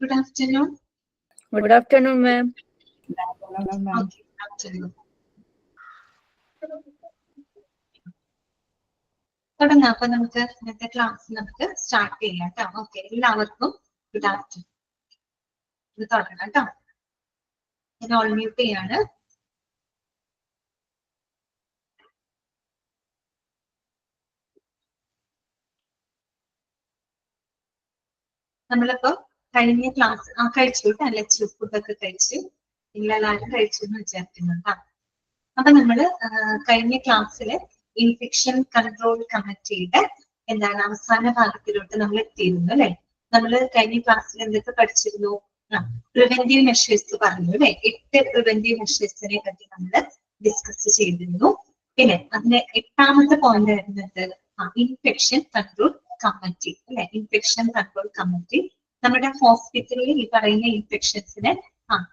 Good afternoon. Good afternoon, ma'am. Okay, afternoon. തുടങ്ങാം. അപ്പൊ നമുക്ക് ഇന്നത്തെ ക്ലാസ് നമുക്ക് സ്റ്റാർട്ട് ചെയ്യാം കേട്ടോ. ഓക്കെ, എല്ലാവർക്കും ഗുഡ് ആഫ്റ്റർനൂൺ. ഇത് തുടങ്ങാം കേട്ടോ. ഞാൻ ഓൾ മ്യൂട്ട് ചെയ്യാണ്. നമ്മളിപ്പോ കഴിഞ്ഞ ക്ലാസ് കഴിച്ചു കേട്ടോ. ലച്ചു ഫുഡൊക്കെ കഴിച്ചു. നിങ്ങളെല്ലാവരും കഴിച്ചു എന്ന് വിചാരിക്കുന്നു കേട്ടോ. അപ്പൊ നമ്മള് കഴിഞ്ഞ ക്ലാസ്സില് ഇൻഫെക്ഷൻ കൺട്രോൾ കമ്മിറ്റിയുടെ എന്താണ് അവസാന ഭാഗത്തിലോട്ട് നമ്മൾ എത്തിയിരുന്നു അല്ലെ. നമ്മൾ കഴിഞ്ഞ ക്ലാസ്സിൽ എന്തൊക്കെ പഠിച്ചിരുന്നു? പ്രിവെന്റീവ് മെഷേഴ്സ് പറഞ്ഞു അല്ലെ. 8 പ്രിവെന്റീവ് മെഷേഴ്സിനെ പറ്റി നമ്മൾ ഡിസ്കസ് ചെയ്തിരുന്നു. പിന്നെ അതിന്റെ 8ാമത്തെ പോയിന്റ് വരുന്നത് ഇൻഫെക്ഷൻ കൺട്രോൾ കമ്മിറ്റി അല്ലെ. ഇൻഫെക്ഷൻ കൺട്രോൾ കമ്മിറ്റി നമ്മുടെ ഹോസ്പിറ്റലിൽ ഈ പറയുന്ന ഇൻഫെക്ഷൻസിനെ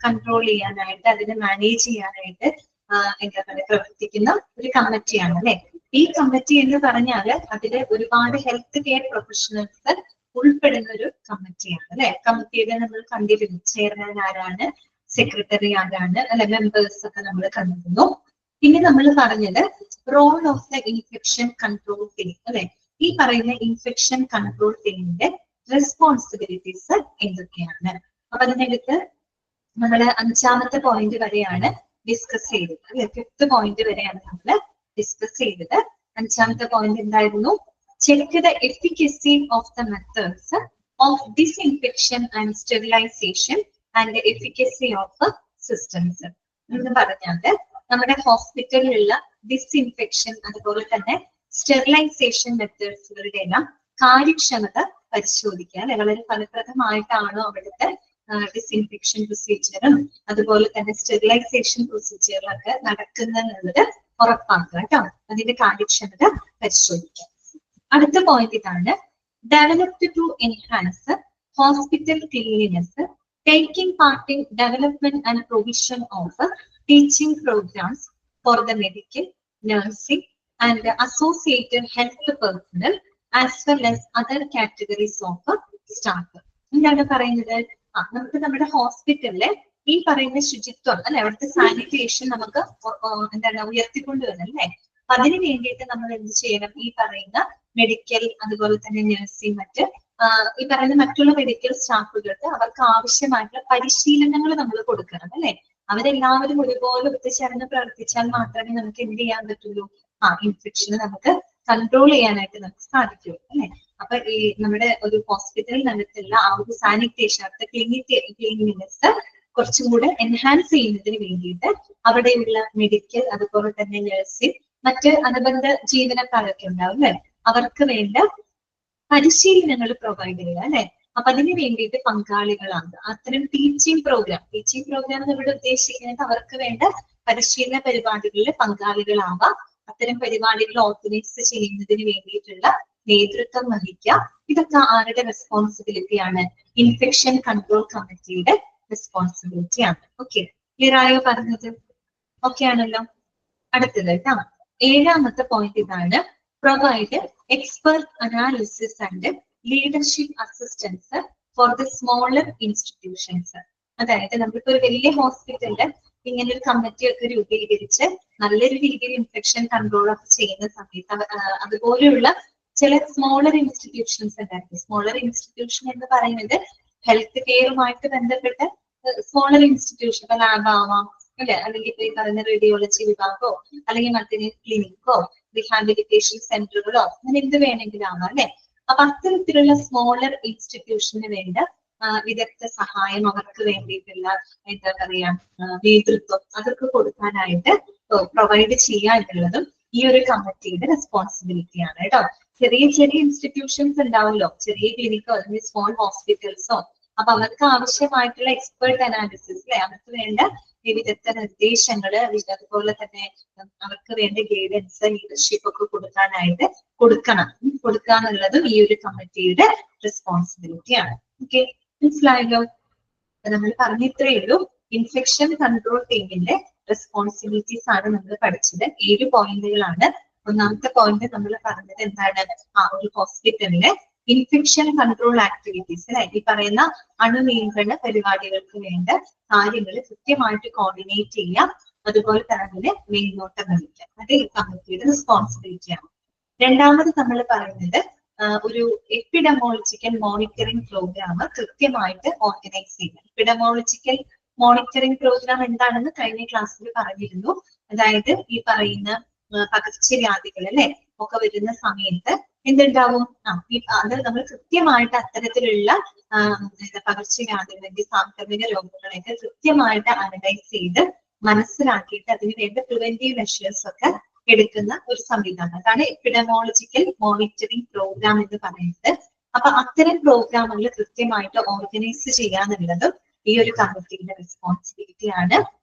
കൺട്രോൾ ചെയ്യാനായിട്ട്, അതിനെ മാനേജ് ചെയ്യാനായിട്ട് എന്താ പറയുക പ്രവർത്തിക്കുന്ന ഒരു കമ്മിറ്റിയാണ് അല്ലെ. ഈ കമ്മിറ്റി എന്ന് പറഞ്ഞാല് അതില് ഒരുപാട് ഹെൽത്ത് കെയർ പ്രൊഫഷണൽസ് ഉൾപ്പെടുന്ന ഒരു കമ്മിറ്റിയാണ് അല്ലെ. കമ്മിറ്റിയുടെ നമ്മൾ കണ്ടിരുന്നു ചെയർമാൻ ആരാണ്, സെക്രട്ടറി ആരാണ് അല്ലെ, മെമ്പേഴ്സ് ഒക്കെ നമ്മൾ കണ്ടിരുന്നു. പിന്നെ നമ്മൾ പറഞ്ഞത് role of the infection control team അല്ലെ. ഈ പറയുന്ന ഇൻഫെക്ഷൻ കൺട്രോൾ ടീമിന്റെ റെസ്പോൺസിബിലിറ്റീസ് എന്തൊക്കെയാണ്. അപ്പൊ അതിനകത്ത് നമ്മള് 5ാമത്തെ പോയിന്റ് വരെയാണ് ഡിസ്കസ് ചെയ്തത് അല്ലെ. 5th പോയിന്റ് വരെയാണ് നമ്മൾ ഡിസ്കസ് ചെയ്തത്. 5ാമത്തെ പോയിന്റ് എന്തായിരുന്നു? Check the efficacy of the methods of disinfection and sterilisation and efficacy of systems എന്ന് പറഞ്ഞാല് നമ്മുടെ ഹോസ്പിറ്റലിലുള്ള ഡിസ്ഇൻഫെക്ഷൻ അതുപോലെ തന്നെ സ്റ്റെറിലൈസേഷൻ മെത്തേഡ്സുകളുടെ എല്ലാം കാര്യക്ഷമത പരിശോധിക്കുക അല്ലെ. വളരെ ഫലപ്രദമായിട്ടാണോ അവിടുത്തെ ഡിസ്ഇൻഫെക്ഷൻ പ്രൊസീജിയറും അതുപോലെ തന്നെ സ്റ്റെറിലൈസേഷൻ പ്രൊസീജിയറിലൊക്കെ നടക്കുന്നുള്ളത് ഉറപ്പാക്കുക കേട്ടോ. അതിന്റെ കാര്യക്ഷമത പരിശോധിക്കുക. അടുത്ത പോയിന്റ് ഇതാണ്, developed to enhance hospital cleanliness, taking part in development and provision of teaching programmes for the medical, nursing and associated health personnel as well as other categories of staff. എന്താണ് പറയുന്നത്? നമുക്ക് നമ്മുടെ ഹോസ്പിറ്റലിലെ ഈ പറയുന്ന ശുചിത്വം അല്ലെ, അവിടുത്തെ സാനിറ്റേഷൻ നമുക്ക് എന്താണ് ഉയർത്തിക്കൊണ്ടുവരണം അല്ലെ. അതിന് വേണ്ടിയിട്ട് നമ്മൾ എന്ത് ചെയ്യണം? ഈ പറയുന്ന മെഡിക്കൽ അതുപോലെ തന്നെ നഴ്സിംഗ് മറ്റ് ഈ പറയുന്ന മറ്റുള്ള മെഡിക്കൽ സ്റ്റാഫുകൾക്ക് അവർക്ക് ആവശ്യമായിട്ടുള്ള പരിശീലനങ്ങൾ നമ്മൾ കൊടുക്കണം അല്ലെ. അവരെല്ലാവരും ഒരുപോലെ ഒത്തുചേർന്ന് പ്രവർത്തിച്ചാൽ മാത്രമേ നമുക്ക് എന്ത് ചെയ്യാൻ പറ്റുള്ളൂ? ഇൻഫെക്ഷൻ നമുക്ക് കൺട്രോൾ ചെയ്യാനായിട്ട് നമുക്ക് സാധിക്കുള്ളൂ അല്ലെ. അപ്പൊ ഈ നമ്മുടെ ഒരു ഹോസ്പിറ്റലിൽ നടത്തുന്ന ആ ഒരു സാനിറ്റേഷൻ, അവിടുത്തെ ക്ലീനിനെസ് കുറച്ചും കൂടെ എൻഹാൻസ് ചെയ്യുന്നതിന് വേണ്ടിയിട്ട് അവിടെയുള്ള മെഡിക്കൽ അതുപോലെ തന്നെ നഴ്സിംഗ് മറ്റ് അനുബന്ധ ജീവനക്കാരൊക്കെ ഉണ്ടാവും അല്ലെ, അവർക്ക് വേണ്ട പരിശീലനങ്ങൾ പ്രൊവൈഡ് ചെയ്യുക അല്ലെ. അപ്പൊ അതിന് വേണ്ടിയിട്ട് പങ്കാളികളാണ് അത്തരം ടീച്ചിങ് പ്രോഗ്രാം ഇവിടെ ഉദ്ദേശിക്കുന്നത് അവർക്ക് വേണ്ട പരിശീലന പരിപാടികളിൽ പങ്കാളികളാവാം. അത്തരം പരിപാടികൾ ഓർഗനൈസ് ചെയ്യുന്നതിന് വേണ്ടിയിട്ടുള്ള നേതൃത്വം വഹിക്കുക. ഇതൊക്കെ ആരുടെ റെസ്പോൺസിബിലിറ്റിയാണ്? ഇൻഫെക്ഷൻ കൺട്രോൾ കമ്മിറ്റിയുടെ റെസ്പോൺസിബിലിറ്റിയാണ്. ഓക്കെ, ക്ലിയർ ആയോ പറഞ്ഞത്? ഓക്കെ ആണല്ലോ. അടുത്തത് കേട്ടോ, 7ാമത്തെ പോയിന്റ് ഇതാണ്, provide expert analysis and leadership assistance for the smaller institutions. അതായത് നമ്മളിപ്പോ ഒരു വലിയ ഹോസ്പിറ്റലില് ഇങ്ങനെ ഒരു കമ്മിറ്റി ഒക്കെ രൂപീകരിച്ച് നല്ലൊരു രീതിയിൽ ഇൻഫെക്ഷൻ കൺട്രോൾ ഒക്കെ ചെയ്യുന്ന സമയത്ത് അതുപോലെയുള്ള ചില സ്മോളർ ഇൻസ്റ്റിറ്റ്യൂഷൻസ് ഉണ്ടായിരുന്നു. സ്മോളർ ഇൻസ്റ്റിറ്റ്യൂഷൻ എന്ന് പറയുന്നത് ഹെൽത്ത് കെയറുമായിട്ട് ബന്ധപ്പെട്ട് സ്മോളർ ഇൻസ്റ്റിറ്റ്യൂഷൻ, ഇപ്പൊ ലാബ് ആവാം അല്ലെ, അല്ലെങ്കിൽ ഇപ്പൊ ഈ പറയുന്ന റേഡിയോളജി വിഭാഗമോ അല്ലെങ്കിൽ മറ്റൊരു ക്ലിനിക്കോ റീഹാബിലിറ്റേഷൻ സെന്ററുകളോ അങ്ങനെ എന്ത് വേണമെങ്കിലും ആവാം അല്ലെ. അപ്പൊ അത്തരത്തിലുള്ള സ്മോളർ ഇൻസ്റ്റിറ്റ്യൂഷന് വേണ്ട വിദഗ്ധ സഹായം, അവർക്ക് വേണ്ടിയിട്ടുള്ള എന്താ പറയാ നേതൃത്വം അതൊക്കെ കൊടുക്കാനായിട്ട് പ്രൊവൈഡ് ചെയ്യുക എന്നുള്ളതും ഈ ഒരു കമ്മിറ്റിയുടെ റെസ്പോൺസിബിലിറ്റിയാണ് കേട്ടോ. ചെറിയ ചെറിയ ഇൻസ്റ്റിറ്റ്യൂഷൻസ് ഉണ്ടാവുമല്ലോ, ചെറിയ ക്ലിനിക്കോ അല്ലെങ്കിൽ സ്മോൾ ഹോസ്പിറ്റൽസോ. അപ്പൊ അവർക്ക് ആവശ്യമായിട്ടുള്ള എക്സ്പെർട്ട് അനാലിസിസ് അല്ലെ, അവർക്ക് വേണ്ട വിദഗ്ധ നിർദ്ദേശങ്ങള്, അതുപോലെ തന്നെ അവർക്ക് വേണ്ട ഗൈഡൻസ്, ലീഡർഷിപ്പ് ഒക്കെ കൊടുക്കുക എന്നുള്ളതും ഈ ഒരു കമ്മിറ്റിയുടെ റെസ്പോൺസിബിലിറ്റിയാണ്. ഓക്കെ, മനസ്സിലായല്ലോ. നമ്മൾ പറഞ്ഞിത്രേ ഉള്ളൂ. ഇൻഫെക്ഷൻ കൺട്രോൾ ടീമിന്റെ റെസ്പോൺസിബിലിറ്റീസ് ആണ് നമ്മൾ പഠിച്ചത്. 7 പോയിന്റുകളാണ്. 1ാമത്തെ പോയിന്റ് നമ്മൾ പറഞ്ഞത് എന്താണ്? ഒരു ഹോസ്പിറ്റലിലെ ഇൻഫെക്ഷൻ കൺട്രോൾ ആക്ടിവിറ്റീസ് അല്ലെ, ഈ പറയുന്ന അണുനിയന്ത്രണ പരിപാടികൾക്ക് വേണ്ട കാര്യങ്ങൾ കൃത്യമായിട്ട് കോർഡിനേറ്റ് ചെയ്യാം, അതുപോലെ തന്നെ അതിന് മേൽനോട്ടം വഹിക്കാം. അത് ഈ കമ്മിറ്റിയുടെ റെസ്പോൺസിബിലിറ്റിയാണ്. രണ്ടാമത് നമ്മൾ പറയുന്നത് ഒരു എപ്പിഡമോളജിക്കൽ മോണിറ്ററിംഗ് പ്രോഗ്രാം കൃത്യമായിട്ട് ഓർഗനൈസ് ചെയ്യുക. എപ്പിഡമോളജിക്കൽ മോണിറ്ററിംഗ് പ്രോഗ്രാം എന്താണെന്ന് കഴിഞ്ഞ ക്ലാസ്സിൽ പറഞ്ഞിരുന്നു. അതായത് ഈ പറയുന്ന പകർച്ചവ്യാധികൾ അല്ലെ ഒക്കെ വരുന്ന സമയത്ത് എന്തുണ്ടാവും, അത് നമ്മൾ കൃത്യമായിട്ട് അത്തരത്തിലുള്ള പകർച്ചവ്യാധികൾ, സാംക്രമിക രോഗങ്ങളെയൊക്കെ കൃത്യമായിട്ട് അനലൈസ് ചെയ്ത് മനസ്സിലാക്കിയിട്ട് അതിന് വേണ്ട പ്രിവെന്റീവ് മെഷേഴ്സ് ഒക്കെ എടുക്കുന്ന ഒരു സംവിധാനം. അതാണ് എപ്പിഡമോളജിക്കൽ മോണിറ്ററിംഗ് പ്രോഗ്രാം എന്ന് പറയുന്നത്. അപ്പൊ അത്തരം പ്രോഗ്രാമുകൾ കൃത്യമായിട്ട് ഓർഗനൈസ് ചെയ്യാന്നുള്ളതും ഈ ഒരു കമ്മിറ്റിയുടെ റെസ്പോൺസിബിലിറ്റി ആണ്.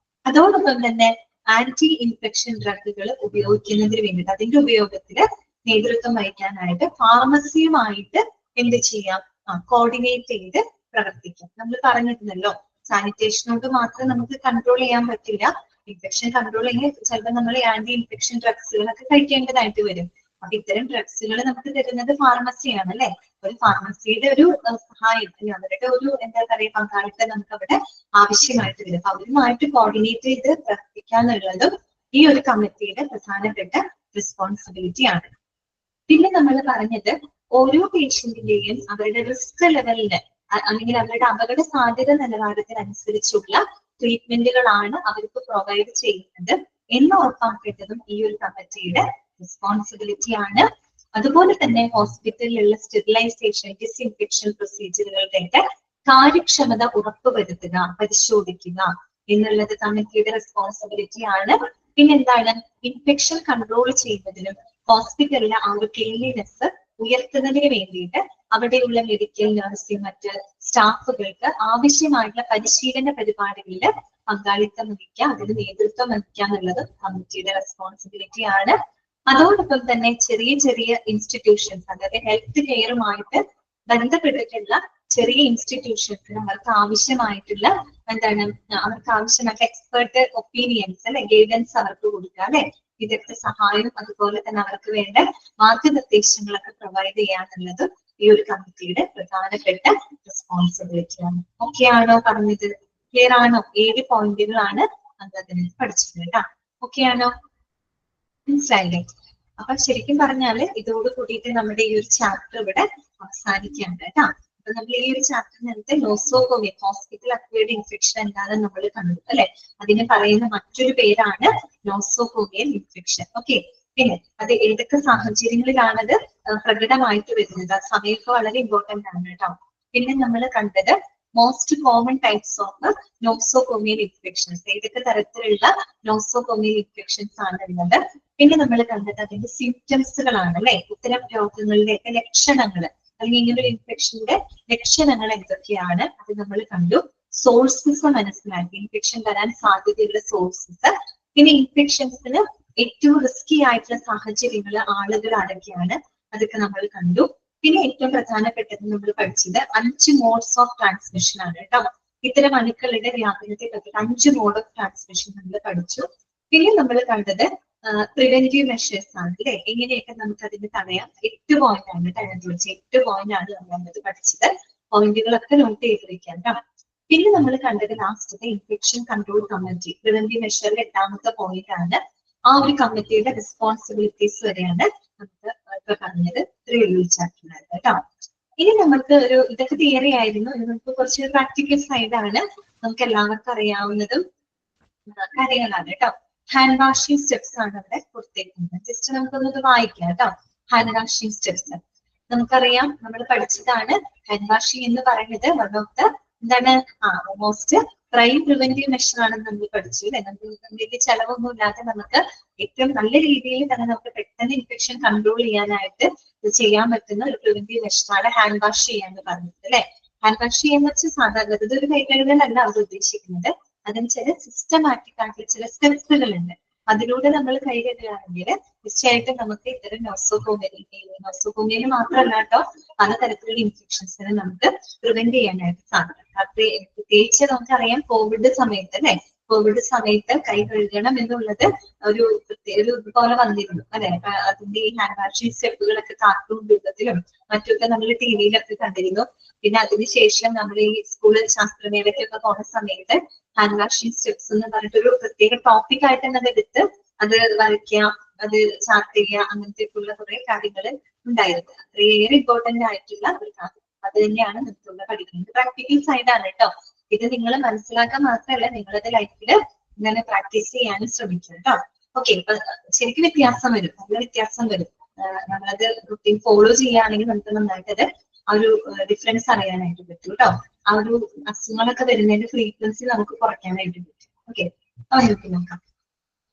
അതോടൊപ്പം തന്നെ ആന്റി ഇൻഫെക്ഷൻ ഡ്രഗുകൾ ഉപയോഗിക്കുന്നതിന് വേണ്ടിയിട്ട് അതിന്റെ ഉപയോഗത്തിന് നേതൃത്വം വഹിക്കാനായിട്ട് ഫാർമസിയുമായിട്ട് എന്ത് ചെയ്യാം, കോർഡിനേറ്റ് ചെയ്ത് പ്രവർത്തിക്കാം. നമ്മൾ പറഞ്ഞിരുന്നല്ലോ, സാനിറ്റേഷനോട് മാത്രം നമുക്ക് കൺട്രോൾ ചെയ്യാൻ പറ്റില്ല. ഇൻഫെക്ഷൻ കൺട്രോൾ ചെയ്യാൻ ചിലപ്പോൾ നമ്മൾ ആന്റി ഇൻഫെക്ഷൻ ഡ്രഗ്സുകളൊക്കെ കഴിക്കേണ്ടതായിട്ട് വരും. അപ്പൊ ഇത്തരം ഡ്രഗ്സുകൾ നമുക്ക് തരുന്നത് ഫാർമസിയാണ് അല്ലെ. ഒരു ഫാർമസിയുടെ ഒരു സഹായം, അവരുടെ ഒരു എന്താ പറയുക പങ്കാളിത്തം നമുക്ക് അവിടെ ആവശ്യമായിട്ട് വരും. അപ്പൊ അവരുമായിട്ട് കോർഡിനേറ്റ് ചെയ്ത് പ്രവർത്തിക്കാന്നുള്ളതും ഈ ഒരു കമ്മിറ്റിയുടെ പ്രധാനപ്പെട്ട റെസ്പോൺസിബിലിറ്റി ആണ്. പിന്നെ നമ്മൾ പറഞ്ഞത് ഓരോ പേഷ്യന്റിന്റെയും അവരുടെ റിസ്ക് ലെവലിന് അല്ലെങ്കിൽ അവരുടെ അപകട സാധ്യത നിലവാരത്തിനനുസരിച്ചുള്ള ട്രീറ്റ്മെന്റുകളാണ് അവർക്ക് പ്രൊവൈഡ് ചെയ്യുന്നത് എന്ന് ഉറപ്പാക്കേണ്ടതും ഈ ഒരു കമ്മിറ്റിയുടെ റെസ്പോൺസിബിലിറ്റി ആണ്. അതുപോലെ തന്നെ ഹോസ്പിറ്റലിലുള്ള സ്റ്റെറിലൈസേഷൻ, ഡിസ്ഇൻഫെക്ഷൻ പ്രൊസീജിയറുകളുടെ കാര്യക്ഷമത ഉറപ്പുവരുത്തുക, പരിശോധിക്കുക എന്നുള്ളത് കമ്മിറ്റിയുടെ റെസ്പോൺസിബിലിറ്റി ആണ്. പിന്നെന്താണ്, ഇൻഫെക്ഷൻ കൺട്രോൾ ചെയ്യുന്നതിനും ഹോസ്പിറ്റലിലെ ആ ഒരു ക്ലീൻലിനെസ് ഉയർത്തുന്നതിന് വേണ്ടിയിട്ട് അവിടെയുള്ള മെഡിക്കൽ നഴ്സിംഗ് മറ്റ് സ്റ്റാഫുകൾക്ക് ആവശ്യമായിട്ടുള്ള പരിശീലന പരിപാടികളിൽ പങ്കാളിത്തം വഹിക്കുക, അതിന് നേതൃത്വം വഹിക്കുക എന്നുള്ളത് കമ്മിറ്റിയുടെ റെസ്പോൺസിബിലിറ്റി ആണ്. അതോടൊപ്പം തന്നെ ചെറിയ ചെറിയ ഇൻസ്റ്റിറ്റ്യൂഷൻസ്, അതായത് ഹെൽത്ത് കെയറുമായിട്ട് ബന്ധപ്പെട്ടിട്ടുള്ള ചെറിയ ഇൻസ്റ്റിറ്റ്യൂഷൻസിന് അവർക്ക് ആവശ്യമായിട്ടുള്ള അവർക്ക് ആവശ്യമായിട്ടുള്ള എക്സ്പെർട്ട് ഒപ്പീനിയൻസ് അല്ലെ, ഗൈഡൻസ് അവർക്ക് കൊടുക്കുക അല്ലെ, വിദഗ്ധ സഹായം അതുപോലെ തന്നെ അവർക്ക് വേണ്ട മാർഗനിർദ്ദേശങ്ങളൊക്കെ പ്രൊവൈഡ് ചെയ്യാന്നുള്ളത് ഈ ഒരു കമ്മിറ്റിയുടെ പ്രധാനപ്പെട്ട റെസ്പോൺസിബിലിറ്റി ആണ്. ഓക്കെ ആണോ പറഞ്ഞത്? ക്ലിയർ ആണോ? 7 പോയിന്റുകളാണ് അതിന് പഠിച്ചത് കേട്ടോ. ഓക്കെ ആണോ? മനസ്സിലായില്ലേ? അപ്പൊ ശരിക്കും പറഞ്ഞാല് ഇതോട് കൂടിയിട്ട് നമ്മുടെ ഈ ഒരു ചാപ്റ്റർ ഇവിടെ അവസാനിക്കുകയാണ് കേട്ടോ. അപ്പൊ നമ്മൾ ഈ ഒരു ചാപ്റ്ററിനകത്ത് നോസോകോമിയ ഹോസ്പിറ്റൽ അക്വയർഡ് ഇൻഫെക്ഷൻ എന്താണെന്ന് നമ്മൾ കണ്ടു അല്ലെ. അതിന് പറയുന്ന മറ്റൊരു പേരാണ് നോസോകോമിയൽ ഇൻഫെക്ഷൻ. ഓക്കെ, പിന്നെ അത് ഏതൊക്കെ സാഹചര്യങ്ങളിലാണത് പ്രകടമായിട്ട് വരുന്നത്, ആ സമയമൊക്കെ വളരെ ഇമ്പോർട്ടന്റ് ആണ് കേട്ടോ. പിന്നെ നമ്മൾ കണ്ടത് most common types of nosocomial infections, ഏതൊക്കെ തരത്തിലുള്ള നോസോകോമിയൽ ഇൻഫെക്ഷൻസ് ആണ് ഉള്ളത്. പിന്നെ നമ്മൾ കണ്ടത് അതിന്റെ സിംറ്റംസുകളാണ് അല്ലെ, ഇത്തരം രോഗങ്ങളുടെയൊക്കെ ലക്ഷണങ്ങൾ അല്ലെങ്കിൽ ഇങ്ങനെ ഒരു ഇൻഫെക്ഷന്റെ ലക്ഷണങ്ങൾ എന്തൊക്കെയാണ് അത് നമ്മൾ കണ്ടു. സോഴ്സസ് മനസ്സിലാക്കി, ഇൻഫെക്ഷൻ വരാൻ സാധ്യതയുള്ള സോഴ്സസ്. പിന്നെ ഇൻഫെക്ഷൻസിന് ഏറ്റവും റിസ്കി ആയിട്ടുള്ള സാഹചര്യങ്ങൾ ആളുകൾ ആരൊക്കെയാണ് അതൊക്കെ നമ്മൾ കണ്ടു. പിന്നെ ഏറ്റവും പ്രധാനപ്പെട്ടത് നമ്മൾ പഠിച്ചത് 5 മോഡ്സ് ഓഫ് ട്രാൻസ്മിഷൻ ആണ് കേട്ടോ. ഇത്തരം അണുക്കളുടെ വ്യാപനത്തെ പറ്റി 5 മോഡ് ഓഫ് ട്രാൻസ്മിഷൻ നമ്മൾ പഠിച്ചു. പിന്നെ നമ്മൾ കണ്ടത് പ്രിവെന്റീവ് മെഷേഴ്സ് ആണ് അല്ലെ, എങ്ങനെയൊക്കെ നമുക്ക് അതിന് തടയാം. 8 പോയിന്റ് ആണ് കേട്ടോ, 8 പോയിന്റ് ആണ് നമ്മൾ പഠിച്ചത്. പോയിന്റുകളൊക്കെ നോട്ട് ചെയ്ത് വെക്കാം കേട്ടോ. പിന്നെ നമ്മൾ കണ്ടത് ലാസ്റ്റത്തെ ഇൻഫെക്ഷൻ കൺട്രോൾ കമ്മിറ്റി, പ്രിവെന്റീവ് മെഷറിന്റെ 8ാമത്തെ പോയിന്റ് ആണ്. ആ ഒരു കമ്മിറ്റിയുടെ റെസ്പോൺസിബിലിറ്റീസ് വരെയാണ് നമുക്ക് ഇപ്പൊ പറഞ്ഞത് ചാപ്റ്ററിനായിരുന്നു കേട്ടോ. ഇനി നമുക്ക് ഒരു ഇതൊക്കെ തിയറി ആയിരുന്നു, ഇത് നമുക്ക് കുറച്ച് പ്രാക്ടിക്കൽ സൈഡാണ്, നമുക്ക് എല്ലാവർക്കും അറിയാവുന്നതും കാര്യങ്ങളാണ് കേട്ടോ. ഹാൻഡ് വാഷിംഗ് സ്റ്റെപ്സ് ആണ് അവിടെ കൊടുത്തേക്കുന്നത്. ജസ്റ്റ് നമുക്കൊന്നത് വായിക്കാം കേട്ടോ. ഹാൻഡ് വാഷിംഗ് സ്റ്റെപ്സ് നമുക്കറിയാം, നമ്മൾ പഠിച്ചതാണ്. ഹാൻഡ് വാഷിംഗ് എന്ന് പറയുന്നത് വൺ ഓഫ് ദ എന്താണ് മോസ്റ്റ് പ്രൈം പ്രിവെന്റീവ് മെഷർ ആണെന്ന് നമ്മൾ പഠിച്ചു അല്ലെ. നമുക്ക് വലിയ ചെലവൊന്നും ഇല്ലാതെ നമുക്ക് ഏറ്റവും നല്ല രീതിയിൽ തന്നെ നമുക്ക് പെട്ടെന്ന് ഇൻഫെക്ഷൻ കൺട്രോൾ ചെയ്യാനായിട്ട് ചെയ്യാൻ പറ്റുന്ന ഒരു പ്രിവെന്റീവ് മെഷറാണ് ഹാൻഡ് വാഷ് ചെയ്യാന്ന് പറഞ്ഞത് അല്ലെ. ഹാൻഡ് വാഷ് ചെയ്യാന്ന് വെച്ചാൽ സാധാരണ ഇതൊരു കൈകഴുകലല്ല അവർ ഉദ്ദേശിക്കുന്നത്. അതിന് ചില സിസ്റ്റമാറ്റിക് ആയിട്ടുള്ള ചില സ്റ്റെപ്സുകളുണ്ട്. അതിലൂടെ നമ്മൾ കൈകഴുകുകയാണെങ്കിൽ തീർച്ചയായിട്ടും നമുക്ക് ഇത്തരം നോസോകോമിയയിൽ മാത്രമല്ല കേട്ടോ, പലതരത്തിലുള്ള ഇൻഫെക്ഷൻസിനെ നമുക്ക് പ്രിവെന്റ് ചെയ്യാനായിട്ട് സാധിക്കും. പ്രത്യേകിച്ച് നമുക്കറിയാം കോവിഡ് സമയത്ത് അല്ലെ, കോവിഡ് സമയത്ത് കൈ കഴുകണം എന്നുള്ളത് ഒരു ഇതുപോലെ വന്നിരുന്നു അല്ലെ. അതിന്റെ ഈ ഹാൻഡ് വാഷിംഗ് സ്റ്റെപ്പുകളൊക്കെ കാർട്ടൂൺ രൂപത്തിലും മറ്റൊക്കെ നമ്മൾ ടി വിയിലൊക്കെ കണ്ടിരുന്നു. പിന്നെ അതിനുശേഷം നമ്മൾ ഈ സ്കൂൾ ശാസ്ത്രമേളയ്ക്കൊക്കെ പോകുന്ന സമയത്ത് ഹാൻഡ് വാഷിംഗ് സ്റ്റെപ്സ് എന്ന് പറഞ്ഞിട്ടൊരു പ്രത്യേക ടോപ്പിക് ആയിട്ട് തന്നെ അതെടുത്ത് അത് വരയ്ക്കുക, അത് ചാർട്ട് ചെയ്യുക, അങ്ങനത്തെ ഉള്ള കുറെ കാര്യങ്ങൾ ഉണ്ടായിരുന്നു. അത്രയേറെ ഇമ്പോർട്ടന്റ് ആയിട്ടുള്ള ഒരു കാര്യം. അത് തന്നെയാണ് നമുക്കുള്ള പഠിക്കുന്നത്. പ്രാക്ടിക്കൽ സൈഡാണ് കേട്ടോ. ഇത് നിങ്ങൾ മനസ്സിലാക്കാൻ മാത്രമല്ല നിങ്ങളത് ലൈഫിൽ ഇങ്ങനെ പ്രാക്ടീസ് ചെയ്യാനും ശ്രമിക്കുക കേട്ടോ. ഓക്കെ, ഇപ്പൊ ശരിക്കും വ്യത്യാസം വരും, നല്ല വ്യത്യാസം വരും. നമ്മളത് റുട്ടീൻ ഫോളോ ചെയ്യുകയാണെങ്കിൽ നമുക്ക് നന്നായിട്ട് അത് ആ ഒരു ഡിഫറൻസ് അറിയാനായിട്ട് പറ്റും കേട്ടോ. ആ ഒരു അസുഖങ്ങളൊക്കെ വരുന്നതിന്റെ ഫ്രീക്വൻസി നമുക്ക് കുറയ്ക്കാനായിട്ട് പറ്റും. ഓക്കെ, അപ്പൊ നമുക്ക് നോക്കാം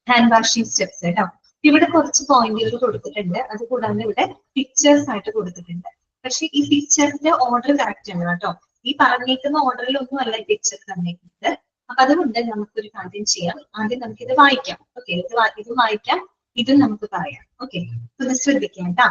ഹാൻഡ് വാഷിംഗ് സ്റ്റെപ്സ് കേട്ടോ. ഇവിടെ കുറച്ച് പോയിന്റുകൾ കൊടുത്തിട്ടുണ്ട്. അത് കൂടാതെ ഇവിടെ പിക്ചേഴ്സ് ആയിട്ട് കൊടുത്തിട്ടുണ്ട്. പക്ഷെ ഈ പിക്ചറിന്റെ ഓർഡർ കറക്റ്റ് ആണ് കേട്ടോ. ഈ പറഞ്ഞേക്കുന്ന ഓർഡറിൽ ഒന്നും അല്ല ഈ പിക്ചർ തന്നേക്കുന്നത്. അപ്പൊ അതുകൊണ്ട് നമുക്കൊരു കാര്യം ചെയ്യാം. ആദ്യം നമുക്കിത് വായിക്കാം. ഓക്കെ, ഇത് വായിക്കാം, ഇതും നമുക്ക് പറയാം. ഓക്കെ, ഇത് ശ്രദ്ധിക്കാം കേട്ടോ.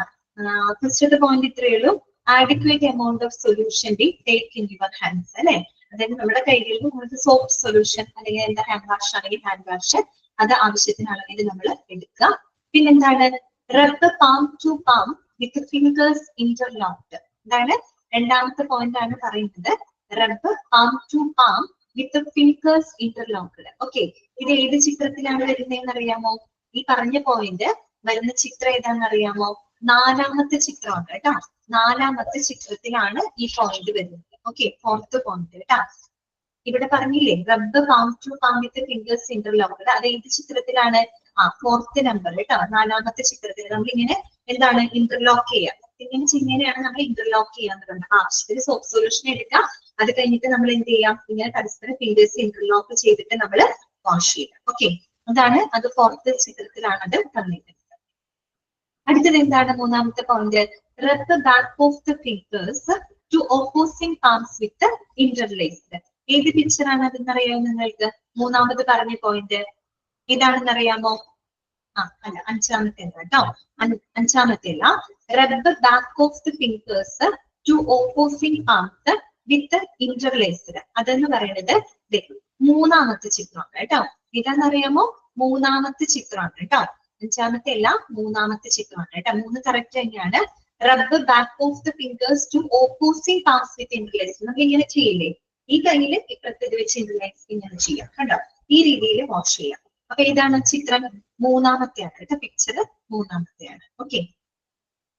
ഫസ്റ്റത്തെ പോയിന്റ് ഇത്രയേ ഉള്ളൂ. Adequate amount of solution be take in your hands അല്ലെ. അതായത് നമ്മുടെ കൈകളിൽ നമുക്ക് സോപ്പ് സൊല്യൂഷൻ അല്ലെങ്കിൽ എന്താ ഹാൻഡ് വാഷ് ആണെങ്കിൽ ഹാൻഡ് വാഷ് അത് ആവശ്യത്തിനാണെങ്കിൽ നമ്മൾ എടുക്കുക. പിന്നെന്താണ് rub palm to palm with fingers interlocked. ഇതാണ് രണ്ടാമത്തെ പോയിന്റ് ആണ് പറയുന്നത്. Rub palm to palm with fingers interlocked. Okay, ഇത് ഏത് ചിത്രത്തിലാണ് വരുന്നതെന്ന് അറിയാമോ? ഈ പറഞ്ഞ പോയിന്റ് വരുന്ന ചിത്രം ഏതാണെന്ന് അറിയാമോ? നാലാമത്തെ ചിത്രമാണ് കേട്ടോ. നാലാമത്തെ ചിത്രത്തിലാണ് ഈ പോയിന്റ് വരുന്നത്. ഓക്കെ, ഫോർത്ത് പോയിന്റ് കേട്ടോ. ഇവിടെ പറഞ്ഞില്ലേ rub palm to palm with fingers interlocked. അത് ഏത് ചിത്രത്തിലാണ്? ഫോർത്ത് നമ്പർ കേട്ടോ. നാലാമത്തെ ചിത്രത്തിൽ നമ്മൾ ഇങ്ങനെ എന്താണ് ഇന്റർലോക്ക് ചെയ്യുക. ഇങ്ങനെ ചെയ്യുന്നതിനെയാണ് നമ്മൾ ഇന്റർലോക്ക് ചെയ്യാന്ന് പറയുന്നത്. ആവശ്യത്തിന് സോപ്പ് സൊല്യൂഷൻ എടുക്കാം. അത് കഴിഞ്ഞിട്ട് നമ്മൾ എന്ത് ചെയ്യാം? ഇങ്ങനെ പരസ്പരം ഫിംഗേഴ്സ് ഇന്റർലോക്ക് ചെയ്തിട്ട് നമ്മൾ വാഷ് ചെയ്യാം. ഓക്കെ, അതാണ് അത് ഫോർത്ത് ചിത്രത്തിലാണ് അത് തന്നിരിക്കുന്നത്. അടുത്തത് എന്താണ്? മൂന്നാമത്തെ point rub back of the fingers to opposing palms with interlaced. ഏത് പിക്ചറാണ് അതെന്നറിയാമോ നിങ്ങൾക്ക്? മൂന്നാമത് പറഞ്ഞ പോയിന്റ് ഏതാണെന്നറിയാമോ? അല്ല, അഞ്ചാമത്തെ കേട്ടോ. അഞ്ചാമത്തെ അല്ല. Rub back of the fingers to opposing palms with interlaced. അതെന്ന് പറയുന്നത് മൂന്നാമത്തെ ചിത്രമാണ് കേട്ടോ. ഇതാണെന്നറിയാമോ? മൂന്നാമത്തെ ചിത്രമാണ് കേട്ടോ. അഞ്ചാമത്തെ അല്ല, മൂന്നാമത്തെ ചിത്രമാണ് കേട്ടോ. മൂന്ന് കറക്റ്റ് തന്നെയാണ്. Rub back of the fingers to opposing palms with interlaced. നമുക്ക് ഇങ്ങനെ ചെയ്യില്ലേ? ഈ കയ്യിൽ ഇപ്പുറത്ത് ഇത് വെച്ച് ഇന്റർലേസ് ഇങ്ങനെ ചെയ്യാം കണ്ടോ. ഈ രീതിയിൽ വാഷ് ചെയ്യാം. അപ്പൊ ഏതാണ് ചിത്രം? മൂന്നാമത്തെയാണ് കേട്ടോ. പിക്ചർ മൂന്നാമത്തെയാണ്. ഓക്കെ,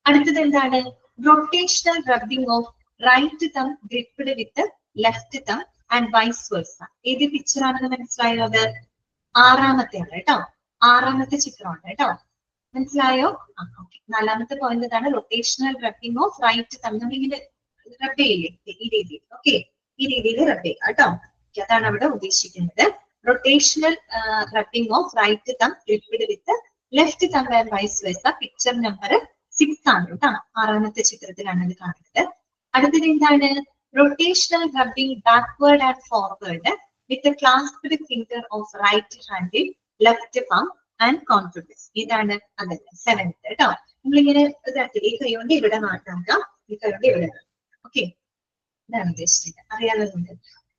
അടുത്തത് എന്താണ്? Rotational rubbing of right thumb gripped with left thumb and vice versa. ഏത് പിക്ചർ ആണെന്ന് മനസ്സിലായോ? അത് ആറാമത്തെയാണ് കേട്ടോ. ആറാമത്തെ ചിത്രമാണ് കേട്ടോ. മനസ്സിലായോ? ഓക്കെ, നാലാമത്തെ പോയിന്റ് ഇതാണ്. റൊട്ടേഷണൽ റബ്ബിംഗ് ഓഫ് റൈറ്റ് തം. നമ്മളിങ്ങനെ റബ്ബ് ചെയ്യില്ലേ ഈ രീതിയിൽ. ഓക്കെ, ഈ രീതിയിൽ റബ്ബ് ചെയ്യുക കേട്ടോ. അതാണ് അവിടെ ഉദ്ദേശിക്കുന്നത്. Rotational rubbing of right thumb gripped with left thumb and vice versa. Picture number 6 ആണ് കേട്ടോ. ആറാമത്തെ ചിത്രത്തിലാണ് ഇത് കാണുന്നത്. അടുത്തത് എന്താണ്? Rotational rubbing backward and forward with clasped finger of right ഹാൻഡിൽ ലെഫ്റ്റ് പാം ആൻഡ് കോൺഫിഡൻസ്. ഇതാണ് അതല്ല 7th കേട്ടോ. നമ്മളിങ്ങനെ ഈ കൈ കൊണ്ട് ഇവിടെ മാറ്റാക്കാം, ഈ കൈ കൊണ്ട് ഇവിടെ. ഓക്കെ, ഇതാണ് ഉദ്ദേശിച്ചത്. അറിയാവുന്നത്.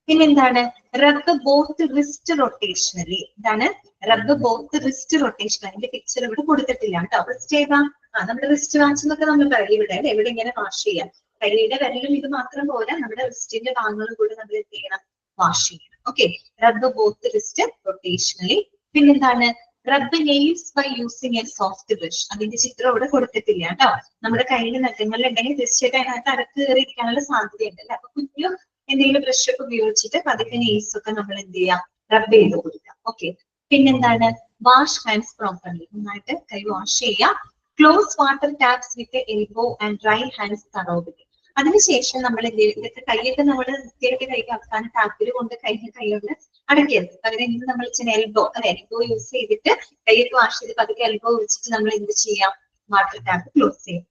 പിന്നെന്താണ്? റബ്ബ് ബോത്ത് റിസ്റ്റ് റൊട്ടേഷണലി. ഇതാണ് റബ്ബ് ബോത്ത് റിസ്റ്റ് റൊട്ടേഷണൽ. അതിന്റെ പിക്ചർ ഇവിടെ കൊടുത്തിട്ടില്ല കേട്ടോ. റിസ്റ്റ് ഏതാ? നമ്മുടെ റിസ്റ്റ് വാച്ച് എന്നൊക്കെ നമ്മൾ പറയും ഇവിടെ അല്ലെ. ഇവിടെ ഇങ്ങനെ വാഷ് ചെയ്യാം. കൈയുടെ വിരലും ഇത് മാത്രം പോരാ, നമ്മുടെ റിസ്റ്റിന്റെ ഭാഗങ്ങളും കൂടെ നമ്മൾ എന്ത് ചെയ്യണം? വാഷ് ചെയ്യണം. ഓക്കെ, റബ്ബ് ബോത്ത് റിസ്റ്റ് റൊട്ടേഷണലി. പിന്നെന്താണ്? Rub nails by using a soft brush. അതിന്റെ ചിത്രം ഇവിടെ കൊടുത്തിട്ടില്ല കേട്ടോ. നമ്മുടെ കയ്യിൽ നഖങ്ങളിലുണ്ടെങ്കിൽ തീർച്ചയായിട്ടും അതിനകത്ത് അടക്ക് കയറിയിരിക്കാനുള്ള സാധ്യതയുണ്ട് അല്ലെ. അപ്പൊ കുഞ്ഞു എന്തെങ്കിലും ബ്രഷ് ഒക്കെ ഉപയോഗിച്ചിട്ട് പതുക്കെ നെയിൽസ് ഒക്കെ നമ്മൾ എന്ത് ചെയ്യാം? റബ്ബ് ചെയ്ത് കൊടുക്കാം. ഓക്കെ, പിന്നെന്താണ്? Wash hands properly. നന്നായിട്ട് കൈ വാഷ് ചെയ്യാം. Close water taps with elbow and dry hands തറോവില്. അതിനുശേഷം നമ്മൾ എന്ത് ചെയ്യും? ഇതൊക്കെ കൈയൊക്കെ നമ്മൾ വൃത്തിയായിട്ട് കൈ അവസാനം ടാപ്പിൽ കൊണ്ട് കൈകൊണ്ട് അടയ്ക്കരുത്. പകരം ഇന്ന് നമ്മൾ എൽബോ അല്ലെ, എൽബോ യൂസ് ചെയ്തിട്ട് കൈയൊക്കെ വാഷ് ചെയ്ത് പതുക്കെ എൽബോ വെച്ചിട്ട് നമ്മൾ എന്ത് ചെയ്യാം? വാട്ടർ ടാപ്പ് ക്ലോസ് ചെയ്യാം.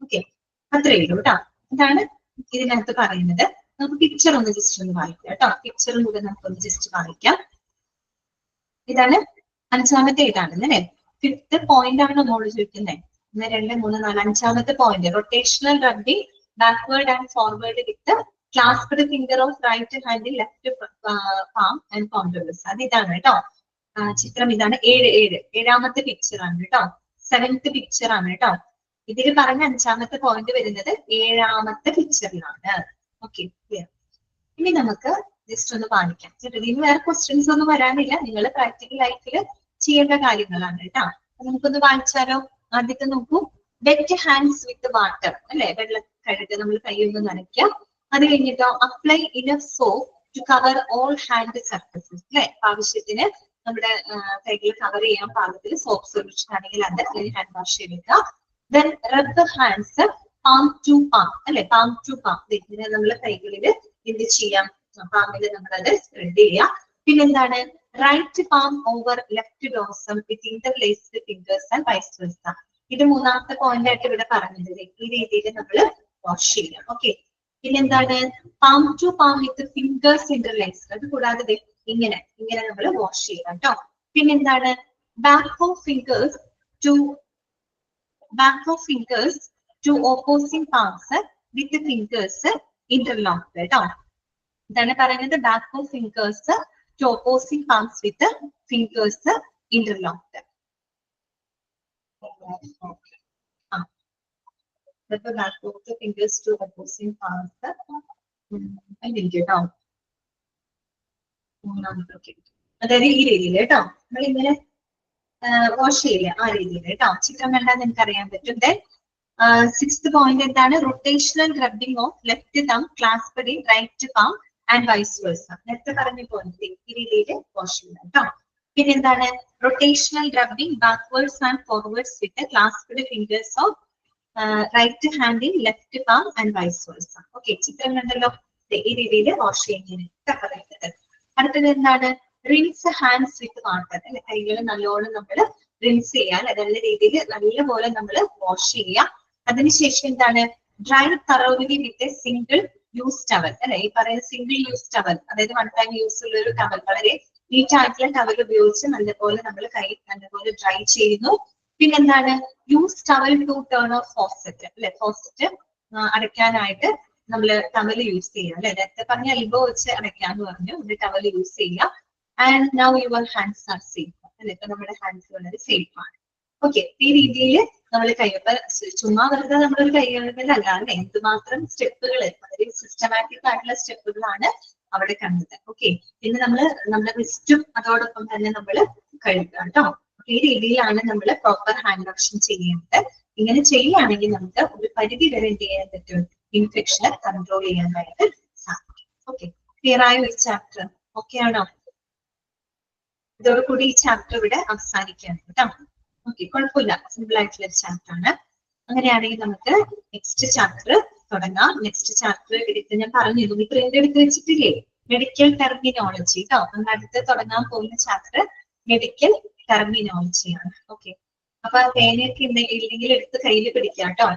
ഓക്കെ, അത്രയേ ഉള്ളൂ കേട്ടോ. ഇതാണ് ഇതിനകത്ത് പറയുന്നത്. നമുക്ക് പിക്ചർ ഒന്ന് ജസ്റ്റ് ഒന്ന് വായിക്കാം കേട്ടോ. പിക്ചറും കൂടെ നമുക്കൊന്ന് ജസ്റ്റ് വായിക്കാം. ഇതാണ് അഞ്ചാമത്തെ. ഇതാണ് അല്ലെ 5th പോയിന്റ് ആണ് നമ്മൾ ചോദിക്കുന്നത്. 1, 2, 3, 4 അഞ്ചാമത്തെ point. Rotational rubbing backward and forward with clasped finger of right hand left palm and contrabass. അത് ഇതാണ് കേട്ടോ. ചിത്രം ഇതാണ്. ഏഴാമത്തെ പിക്ചർ ആണ് കേട്ടോ. 7th പിക്ചർ ആണ് കേട്ടോ. ഇതിൽ പറഞ്ഞ 5ാമത്തെ പോയിന്റ് വരുന്നത് 7ാമത്തെ പിക്ചറിലാണ്. Okay, clear. ഇനി നമുക്ക് ജസ്റ്റ് ഒന്ന് വായിക്കാം. ഇതിന് വേറെ ക്വസ്റ്റ്യൻസ് ഒന്നും വരാനില്ല. നിങ്ങൾ പ്രാക്ടിക്കൽ ലൈഫിൽ ചെയ്യേണ്ട കാര്യങ്ങളാണ് കേട്ടോ. നമുക്കൊന്ന് വായിച്ചാലോ? ആദ്യത്തെ നോക്കൂ. വെറ്റ് ഹാൻഡ്സ് വിത്ത് വാട്ടർ, അല്ലെ? വെള്ളം കഴുകുക, നമ്മൾ കൈയൊന്ന് നനയ്ക്കാം. അത് കഴിഞ്ഞിട്ടോ apply enough soap to cover all hand surfaces, അല്ലെ? ആവശ്യത്തിന് നമ്മുടെ കൈകൾ കവർ ചെയ്യാൻ പാകത്തിൽ സോപ്പ് സൊല്യൂഷൻ ആണെങ്കിൽ അത്, അല്ലെങ്കിൽ ഹാൻഡ് വാഷ് ചെയ്തെടുക്കുക. Then rub the hands palm to palm, അല്ലെ? Palm to palm. ഇതിനെ നമ്മൾ കൈകളിൽ എന്ത് ചെയ്യാം? പാമിൽ നമ്മളത് സ്പ്രെഡ് ചെയ്യാം. പിന്നെന്താണ്? Right palm over left dorsum with interlaced fingers and vice versa. ഇത് 3ാമത്തെ പോയിന്റ് ആയിട്ട് ഇവിടെ പറഞ്ഞത്. ഈ രീതിയിൽ നമ്മൾ വാഷ് ചെയ്യാം. ഓക്കെ. പിന്നെന്താണ്? Palm to palm with fingers interlaced. അത് കൂടാതെ ഇങ്ങനെ നമ്മൾ വാഷ് ചെയ്യാം കേട്ടോ. പിന്നെന്താണ്? Back of fingers to opposing palms with fingers interlocked കേട്ടോ. ഇതാണ് പറയുന്നത്. Back of fingers to opposing palms with fingers interlocked. Back of the fingers to opposing palms. കേട്ടോ. അതായത് ഈ രീതിയിൽ കേട്ടോ. നമ്മൾ ഇങ്ങനെ വാഷ് ചെയ്യില്ല, ആ രീതിയിൽ കേട്ടോ. ചിത്രം കണ്ടാൽ നിങ്ങൾക്ക് അറിയാൻ പറ്റും. ദെൻ 6th പോയിന്റ് എന്താണ്? Rotational rubbing of left thumb clasped in right palm and vice versa. നേരത്തെ പറഞ്ഞ പോയിന്റ് ഈ രീതിയിൽ വാഷ് ചെയ്യാം കേട്ടോ. പിന്നെന്താണ്? Rotational rubbing backwards and forwards with clasped fingers of right hand in left palm and vice versa. Okay, ചിത്രം കണ്ടല്ലോ. ഈ രീതിയിൽ വാഷ് ചെയ്യുന്നതിനൊക്കെ പറയുന്നത്. അടുത്തത് എന്താണ്? റിൻസ് ഹാൻഡ്സ് വിത്ത് വാട്ടർ, അല്ലെ? കൈകൾ നല്ലോണം നമ്മൾ റിൻസ് ചെയ്യാൻ, നല്ല രീതിയിൽ നല്ലപോലെ നമ്മൾ വാഷ് ചെയ്യുക. അതിനുശേഷം എന്താണ്? Dry thoroughly with a single use towel, അല്ലെ? ഈ പറയുന്ന സിംഗിൾ യൂസ് ടവൽ, അതായത് 1 ടൈം യൂസ് ഉള്ള ഒരു ടവൽ, വളരെ നീറ്റ് ആയിട്ടുള്ള ടവൽ ഉപയോഗിച്ച് നല്ലപോലെ നമ്മൾ കൈ നല്ലപോലെ ഡ്രൈ ചെയ്യുന്നു. പിന്നെന്താണ്? Use towel to turn off faucet, അല്ലെ? ഫോസറ്റ് അടയ്ക്കാനായിട്ട് നമ്മൾ ടവൽ യൂസ് ചെയ്യുക, അല്ലെ? നേരത്തെ പറഞ്ഞ എൽബോ വെച്ച് അടയ്ക്കാന്ന് പറഞ്ഞു. ഒരു ടവൽ യൂസ് ചെയ്യുക. And now your hands R safe, അല്ലെ? ഇപ്പൊ നമ്മുടെ ഹാൻഡ്സ് വളരെ സേഫ് ആണ്. ഓക്കെ, ഈ രീതിയിൽ നമ്മൾ കൈയ്യപ്പ ചുമ്മാ വെറുതെ നമ്മളൊരു കൈകഴുകലല്ല, അല്ലെ? എന്തുമാത്രം സ്റ്റെപ്പുകൾ, വളരെ സിസ്റ്റമാറ്റിക് ആയിട്ടുള്ള സ്റ്റെപ്പുകളാണ് അവിടെ കണ്ടത്. ഓക്കെ, പിന്നെ നമ്മുടെ റിസ്റ്റും അതോടൊപ്പം തന്നെ നമ്മൾ കഴുകുക കേട്ടോ. ഈ രീതിയിലാണ് നമ്മൾ പ്രോപ്പർ ഹാൻഡ് വാഷിംഗ് ചെയ്യേണ്ടത്. ഇങ്ങനെ ചെയ്യുകയാണെങ്കിൽ നമുക്ക് ഒരു പരിധി വരെ എന്ത് ചെയ്യാൻ പറ്റും? ഇൻഫെക്ഷനെ കൺട്രോൾ ചെയ്യാനായിട്ട് സാധിക്കും. ഓക്കെ, ക്ലിയർ ആയ ഒരു ചാപ്റ്റർ? ഓക്കെ ആണോ? ഇതോടുകൂടി ഈ ചാപ്റ്റർ ഇവിടെ അവസാനിക്കുകയാണ് കേട്ടോ. ഓക്കെ, കുഴപ്പമില്ല, സിമ്പിൾ ആയിട്ടുള്ള ഒരു ചാപ്റ്റർ ആണ്. അങ്ങനെയാണെങ്കിൽ നമുക്ക് നെക്സ്റ്റ് ചാപ്റ്റർ തുടങ്ങാം. നെക്സ്റ്റ് ചാപ്റ്റർ എടുത്ത് ഞാൻ പറഞ്ഞിരുന്നു, ഈ പ്രിന്റ് എടുത്ത് വെച്ചിട്ടില്ലേ? മെഡിക്കൽ ടെർമിനോളജി കേട്ടോ. നമ്മൾ അടുത്ത് തുടങ്ങാൻ പോകുന്ന ചാപ്റ്റർ മെഡിക്കൽ ടെർമിനോളജിയാണ്. ഓക്കെ, അപ്പൊ പേനയൊക്കെ ഇല്ലെങ്കിൽ എടുത്ത് കയ്യിൽ പിടിക്കാം കേട്ടോ.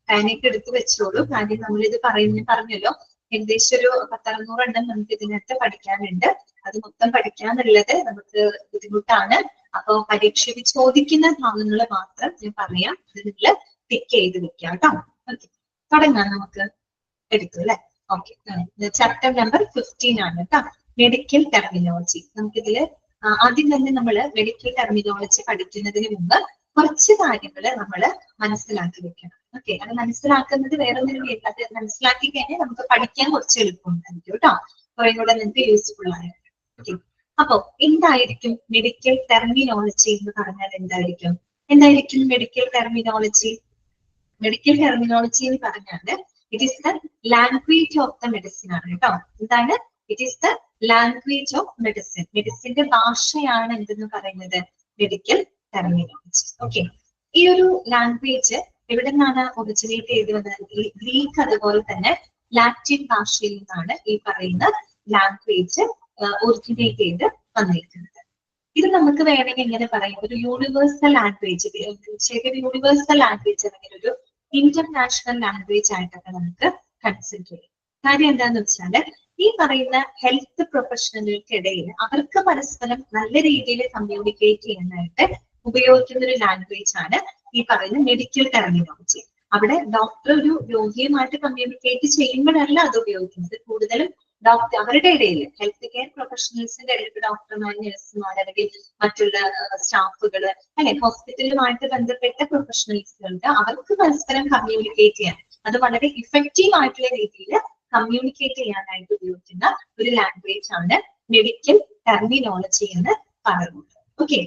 പേനയൊക്കെ എടുത്ത് വെച്ചോളൂ. കാര്യം നമ്മളിത് പറഞ്ഞല്ലോ, ഏകദേശം ഒരു 10-600 എണ്ണം നമുക്ക് ഇതിനകത്ത് പഠിക്കാനുണ്ട്. അത് മൊത്തം പഠിക്കാനുള്ളത് നമുക്ക് ബുദ്ധിമുട്ടാണ്. അപ്പൊ പരീക്ഷയ്ക്ക് ചോദിക്കുന്ന ഭാഗങ്ങൾ മാത്രം ഞാൻ പറയാം. അത് നിങ്ങൾ ടിക്ക് ചെയ്ത് വെക്കാം കേട്ടോ. ഓക്കെ, തുടങ്ങാം നമുക്ക്. എടുത്തു അല്ലെ? ഓക്കെ, ചാപ്റ്റർ നമ്പർ 15 ആണ് കേട്ടോ, മെഡിക്കൽ ടെർമിനോളജി. നമുക്കിതില് ആദ്യം തന്നെ നമ്മൾ മെഡിക്കൽ ടെർമിനോളജി പഠിക്കുന്നതിന് മുമ്പ് കുറച്ച് കാര്യങ്ങൾ നമ്മൾ മനസ്സിലാക്കി വെക്കണം. ഓക്കെ, അത് മനസ്സിലാക്കുന്നത് വേറെ ഒന്നിനും വേണ്ട. അത് മനസ്സിലാക്കി കഴിഞ്ഞാൽ നമുക്ക് പഠിക്കാൻ കുറച്ച് എളുപ്പമുണ്ടായിരിക്കും കേട്ടോ. കുറെ കൂടെ നിങ്ങൾക്ക് യൂസ്ഫുൾ ആയിരിക്കും. ഓക്കെ, അപ്പൊ എന്തായിരിക്കും മെഡിക്കൽ ടെർമിനോളജി എന്ന് പറഞ്ഞാൽ? എന്തായിരിക്കും മെഡിക്കൽ ടെർമിനോളജി? മെഡിക്കൽ ടെർമിനോളജി എന്ന് പറഞ്ഞാൽ it is the language of the medicine ആണ് കേട്ടോ. എന്താണ്? It is the language of medicine. മെഡിസിന്റെ ഭാഷയാണ് എന്തെന്ന് പറയുന്നത്? Medical terminology. ഓക്കെ, ഈ ഒരു ലാംഗ്വേജ് എവിടെ നിന്നാണ് ഒറിജിനേറ്റ് ചെയ്ത് വന്നത്? ഗ്രീക്ക് അതുപോലെ തന്നെ ലാറ്റിൻ ഭാഷയിൽ നിന്നാണ് ഈ പറയുന്ന ലാംഗ്വേജ് ഒറിജിനേറ്റ് ചെയ്ത് വന്നിരിക്കുന്നത്. ഇത് നമുക്ക് വേണമെങ്കിൽ എങ്ങനെ പറയാം? ഒരു യൂണിവേഴ്സൽ ലാംഗ്വേജ്, ശരിക്കും യൂണിവേഴ്സൽ ലാംഗ്വേജ് അല്ലെങ്കിൽ ഒരു ഇന്റർനാഷണൽ ലാംഗ്വേജ് ആയിട്ടൊക്കെ നമുക്ക് കൺസിഡർ ചെയ്യാം. കാര്യം എന്താന്ന് വെച്ചാല് ഈ പറയുന്ന ഹെൽത്ത് പ്രൊഫഷണലുകൾക്കിടയിൽ അവർക്ക് പരസ്പരം നല്ല രീതിയിൽ കമ്മ്യൂണിക്കേറ്റ് ചെയ്യാനായിട്ട് ഉപയോഗിക്കുന്ന ഒരു ലാംഗ്വേജ് ആണ് ഈ പറയുന്ന മെഡിക്കൽ ടെർമിനോളജി. അവിടെ ഡോക്ടർ ഒരു രോഗിയുമായിട്ട് കമ്മ്യൂണിക്കേറ്റ് ചെയ്യുമ്പോഴല്ല അത് ഉപയോഗിക്കുന്നത്. കൂടുതലും ഡോക്ടർ അവരുടെ ഇടയിൽ ഹെൽത്ത് കെയർ പ്രൊഫഷണൽസിന്റെ ഇടയിൽ ഡോക്ടർമാർ, നഴ്സുമാർ അല്ലെങ്കിൽ മറ്റുള്ള സ്റ്റാഫുകൾ അല്ലെ, ഹോസ്പിറ്റലുമായിട്ട് ബന്ധപ്പെട്ട പ്രൊഫഷണൽസുകളുണ്ട്. അവർക്ക് പരസ്പരം കമ്മ്യൂണിക്കേറ്റ് ചെയ്യാൻ, അത് വളരെ ഇഫക്റ്റീവ് ആയിട്ടുള്ള രീതിയിൽ കമ്മ്യൂണിക്കേറ്റ് ചെയ്യാനായിട്ട് ഉപയോഗിക്കുന്ന ഒരു ലാംഗ്വേജ് ആണ് മെഡിക്കൽ ടെർമിനോളജി എന്ന് പറയുന്നത്. ഓക്കെ,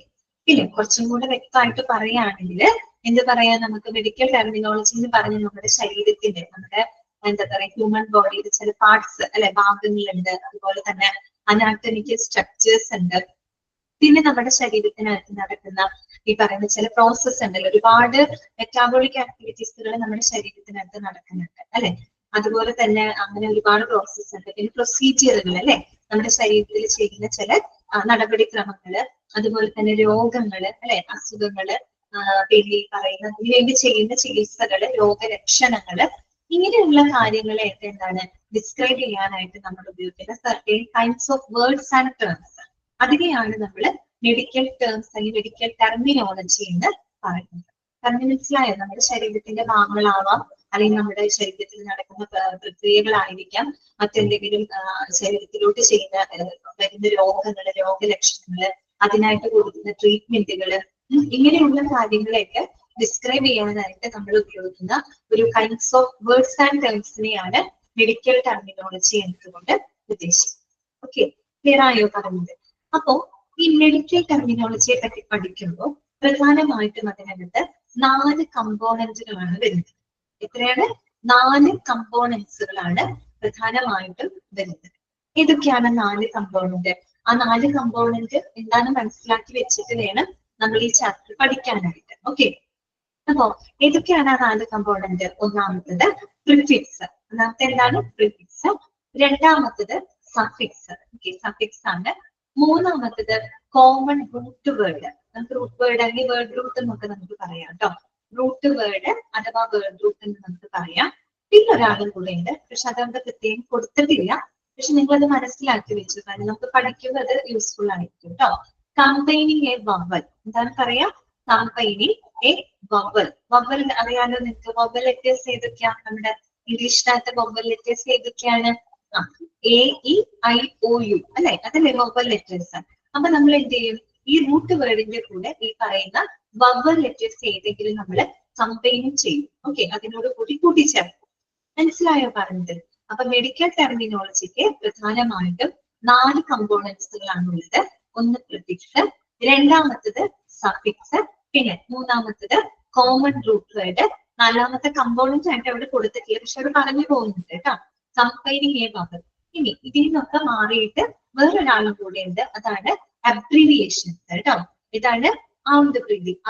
പിന്നെ കുറച്ചും കൂടെ വ്യക്തമായിട്ട് പറയുകയാണെങ്കിൽ എന്ത് പറയാ, നമുക്ക് മെഡിക്കൽ ടെർമിനോളജി എന്ന് പറഞ്ഞ് നമ്മുടെ ശരീരത്തിന്റെ, നമ്മുടെ എന്താ പറയാ, ഹ്യൂമൻ ബോഡിയിൽ ചില പാർട്സ് അല്ലെ, ഭാഗങ്ങളുണ്ട്, അതുപോലെ തന്നെ അനാറ്റമിക്കൽ സ്ട്രക്ചേഴ്സ് ഉണ്ട്, പിന്നെ നമ്മുടെ ശരീരത്തിനകത്ത് നടക്കുന്ന ഈ പറയുന്ന ചില പ്രോസസ്സ് ഉണ്ടല്ലോ, ഒരുപാട് മെറ്റാബോളിക് ആക്ടിവിറ്റീസുകൾ നമ്മുടെ ശരീരത്തിനകത്ത് നടക്കുന്നുണ്ട് അല്ലെ. അതുപോലെ തന്നെ അങ്ങനെ ഒരുപാട് പ്രോസസ്സ് ഉണ്ട്. പിന്നെ പ്രൊസീജിയറുകൾ അല്ലെ, നമ്മുടെ ശരീരത്തിൽ ചെയ്യുന്ന ചില നടപടിക്രമങ്ങള്, അതുപോലെ തന്നെ രോഗങ്ങള് അല്ലെ, അസുഖങ്ങള്, പിന്നെ ഈ പറയുന്ന ഇതിനുവേണ്ടി ചെയ്യുന്ന ചികിത്സകള്, രോഗലക്ഷണങ്ങള്, ഇങ്ങനെയുള്ള കാര്യങ്ങളെയൊക്കെ എന്താണ് ഡിസ്ക്രൈബ് ചെയ്യാനായിട്ട് നമ്മൾ ഉപയോഗിക്കുന്ന certain kinds of words and terms, അതിനെയാണ് നമ്മൾ മെഡിക്കൽ ടേംസ് അല്ലെങ്കിൽ മെഡിക്കൽ ടെർമിനോളജി എന്ന് പറയുന്നത്. മനസ്സിലായോ? നമ്മുടെ ശരീരത്തിന്റെ ഭാഗങ്ങളാവാം, അല്ലെങ്കിൽ നമ്മുടെ ശരീരത്തിൽ നടക്കുന്ന പ്രക്രിയകളായിരിക്കാം, മറ്റെന്തെങ്കിലും ശരീരത്തിലോട്ട് ചെയ്യുന്ന വരുന്ന രോഗങ്ങള്, രോഗലക്ഷണങ്ങള്, അതിനായിട്ട് കൊടുക്കുന്ന ട്രീറ്റ്മെന്റുകള്, ഇങ്ങനെയുള്ള കാര്യങ്ങളെയൊക്കെ ഡിസ്ക്രൈബ് ചെയ്യാനായിട്ട് നമ്മൾ ഉപയോഗിക്കുന്ന ഒരു കൈൻഡ്സ് ഓഫ് വേർഡ്സ് ആൻഡ് ടേംസിനെയാണ് മെഡിക്കൽ ടെർമിനോളജി എന്നതുകൊണ്ട് ഉദ്ദേശിക്കുന്നത്. ഓക്കെ, ക്ലിയർ ആയോ പറഞ്ഞത്? അപ്പോ ഈ മെഡിക്കൽ ടെർമിനോളജിയെ പറ്റി പഠിക്കുമ്പോൾ പ്രധാനമായിട്ടും അതിനകത്ത് 4 കമ്പോണന്റുകളാണ് വരുന്നത്. എത്രയാണ്? 4 കമ്പോണൻസുകളാണ് പ്രധാനമായിട്ടും വരുന്നത്. ഏതൊക്കെയാണ് 4 കമ്പോണന്റ്? ആ 4 കമ്പോണന്റ് എന്താണെന്ന് മനസ്സിലാക്കി വെച്ചിട്ട് വേണം നമ്മൾ ഈ ചാപ്റ്റർ പഠിക്കാനായിട്ട്. ഓക്കെ, അപ്പോ ഏതൊക്കെയാണ് ആ 4 കമ്പോണന്റ്? ഒന്നാമത്തത് പ്രിഫിക്സ്. ഒന്നാമത്തെ എന്താണ്? പ്രിഫിക്സ്. രണ്ടാമത്തത് സഫിക്സ്. ഓക്കെ, സഫിക്സ് ആണ്. മൂന്നാമത്തത് കോമൺ റൂട്ട് വേർഡ്. നമുക്ക് റൂട്ട് വേർഡ് അല്ലെങ്കിൽ വേർഡ് റൂട്ട് എന്നൊക്കെ നമുക്ക് പറയാം കേട്ടോ. റൂട്ട് വേർഡ് അഥവാ വേർഡ് റൂട്ട് എന്ന് നമുക്ക് പറയാം. പിന്നെ ഒരാളും കൂടെ ഉണ്ട്, പക്ഷെ അതവിടെ പ്രത്യേകം കൊടുത്തിട്ടില്ല. പക്ഷെ നിങ്ങൾ അത് മനസ്സിലാക്കി വെച്ചു, കാരണം നമുക്ക് പഠിക്കുമ്പോൾ അത് യൂസ്ഫുൾ ആയിരിക്കും കേട്ടോ. Combining A vowel. എന്താണ് പറയാ? Combining A vowel. വവൽ അറിയാലോ നിങ്ങൾക്ക്. വവൽ ലെറ്റേഴ്സ് ഏതൊക്കെയാണ്? നമ്മുടെ ഇംഗ്ലീഷിനകത്ത് വവൽ ലെറ്റേഴ്സ് ഏതൊക്കെയാണ്? A E I O U അല്ലെ, അതല്ലേ വവൽ ലെറ്റേഴ്സ്. അപ്പൊ നമ്മൾ എന്ത് ചെയ്യും? ഈ റൂട്ട് വേർഡിന്റെ കൂടെ ഈ പറയുന്ന വവൽ ലെറ്റേഴ്സ് ഏതെങ്കിലും നമ്മൾ കമ്പൈനും ചെയ്യും. ഓക്കെ, അതിനോട് കൂടി കൂട്ടിച്ചേർക്കും. മനസ്സിലായോ പറഞ്ഞത്? അപ്പൊ മെഡിക്കൽ ടെർമിനോളജിക്ക് പ്രധാനമായിട്ടും 4 കമ്പോണൻസുകളാണ് ഉള്ളത്. ഒന്ന് പ്രിഫിക്സ്, രണ്ടാമത്തത് സഫിക്സ്, പിന്നെ മൂന്നാമത്തത് കോമൺ റൂട്ട് വേർഡ്, നാലാമത്തെ കമ്പോണന്റ് ആയിട്ട് അവിടെ കൊടുത്തിട്ടില്ല, പക്ഷെ അവിടെ പറഞ്ഞു പോകുന്നുണ്ട് കേട്ടോ, കമ്പൈനിങ് എ വവൽ. ഇനി ഇതിൽ നിന്നൊക്കെ മാറിയിട്ട് വേറൊരാളും കൂടെ ഉണ്ട്, അതാണ് അബ്രീവിയേഷൻസ് കേട്ടോ. ഇതാണ്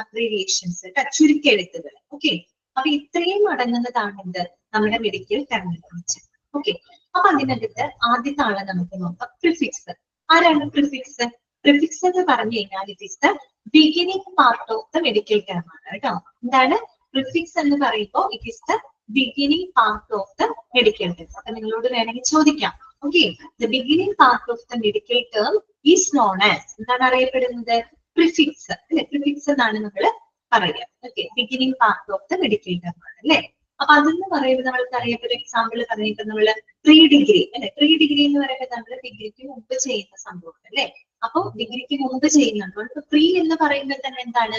അബ്രീവിയേഷൻസ് കേട്ടോ, ചുരുക്കെഴുത്തുകൾ. ഓക്കെ, അപ്പൊ ഇത്രയും അടങ്ങുന്നതാണ് എന്ത്? നമ്മുടെ മെഡിക്കൽ ടെർമിനോളജി. ഓക്കെ, അപ്പൊ അതിനകത്ത് ആദ്യത്തെ ആളെ നമുക്ക് നോക്കാം, പ്രിഫിക്സ്. ആരാണ് പ്രിഫിക്സ്? പ്രിഫിക്സ് എന്ന് പറഞ്ഞു കഴിഞ്ഞാൽ it is the beginning part of the medical term ആണ് കേട്ടോ. എന്താണ് പ്രിഫിക്സ് എന്ന് പറയുമ്പോൾ? It is the beginning part of the medical term. അപ്പൊ നിങ്ങളോട് വേണമെങ്കിൽ ചോദിക്കാം, okay, the beginning part of the medical term is known as, എന്താണ് അറിയപ്പെടുന്നത്? പ്രിഫിക്സ് അല്ലെ, പ്രിഫിക്സ് എന്നാണ് നമ്മൾ പറയുക. Okay, beginning part of the medical term ആണ് അല്ലെ. അപ്പൊ അതെന്ന് പറയുമ്പോൾ നമ്മൾക്ക് അറിയാം, ഒരു എക്സാമ്പിൾ പറയുമ്പോൾ നമ്മള് പ്രീ ഡിഗ്രി അല്ലെ, പ്രീ ഡിഗ്രി എന്ന് പറയുമ്പോൾ നമ്മൾ ഡിഗ്രിക്ക് മുമ്പ് ചെയ്യുന്ന സംഭവം അല്ലെ. അപ്പൊ ഡിഗ്രിക്ക് മുമ്പ് ചെയ്യുന്നുണ്ട്. പ്രീ എന്ന് പറയുമ്പോൾ തന്നെ എന്താണ്?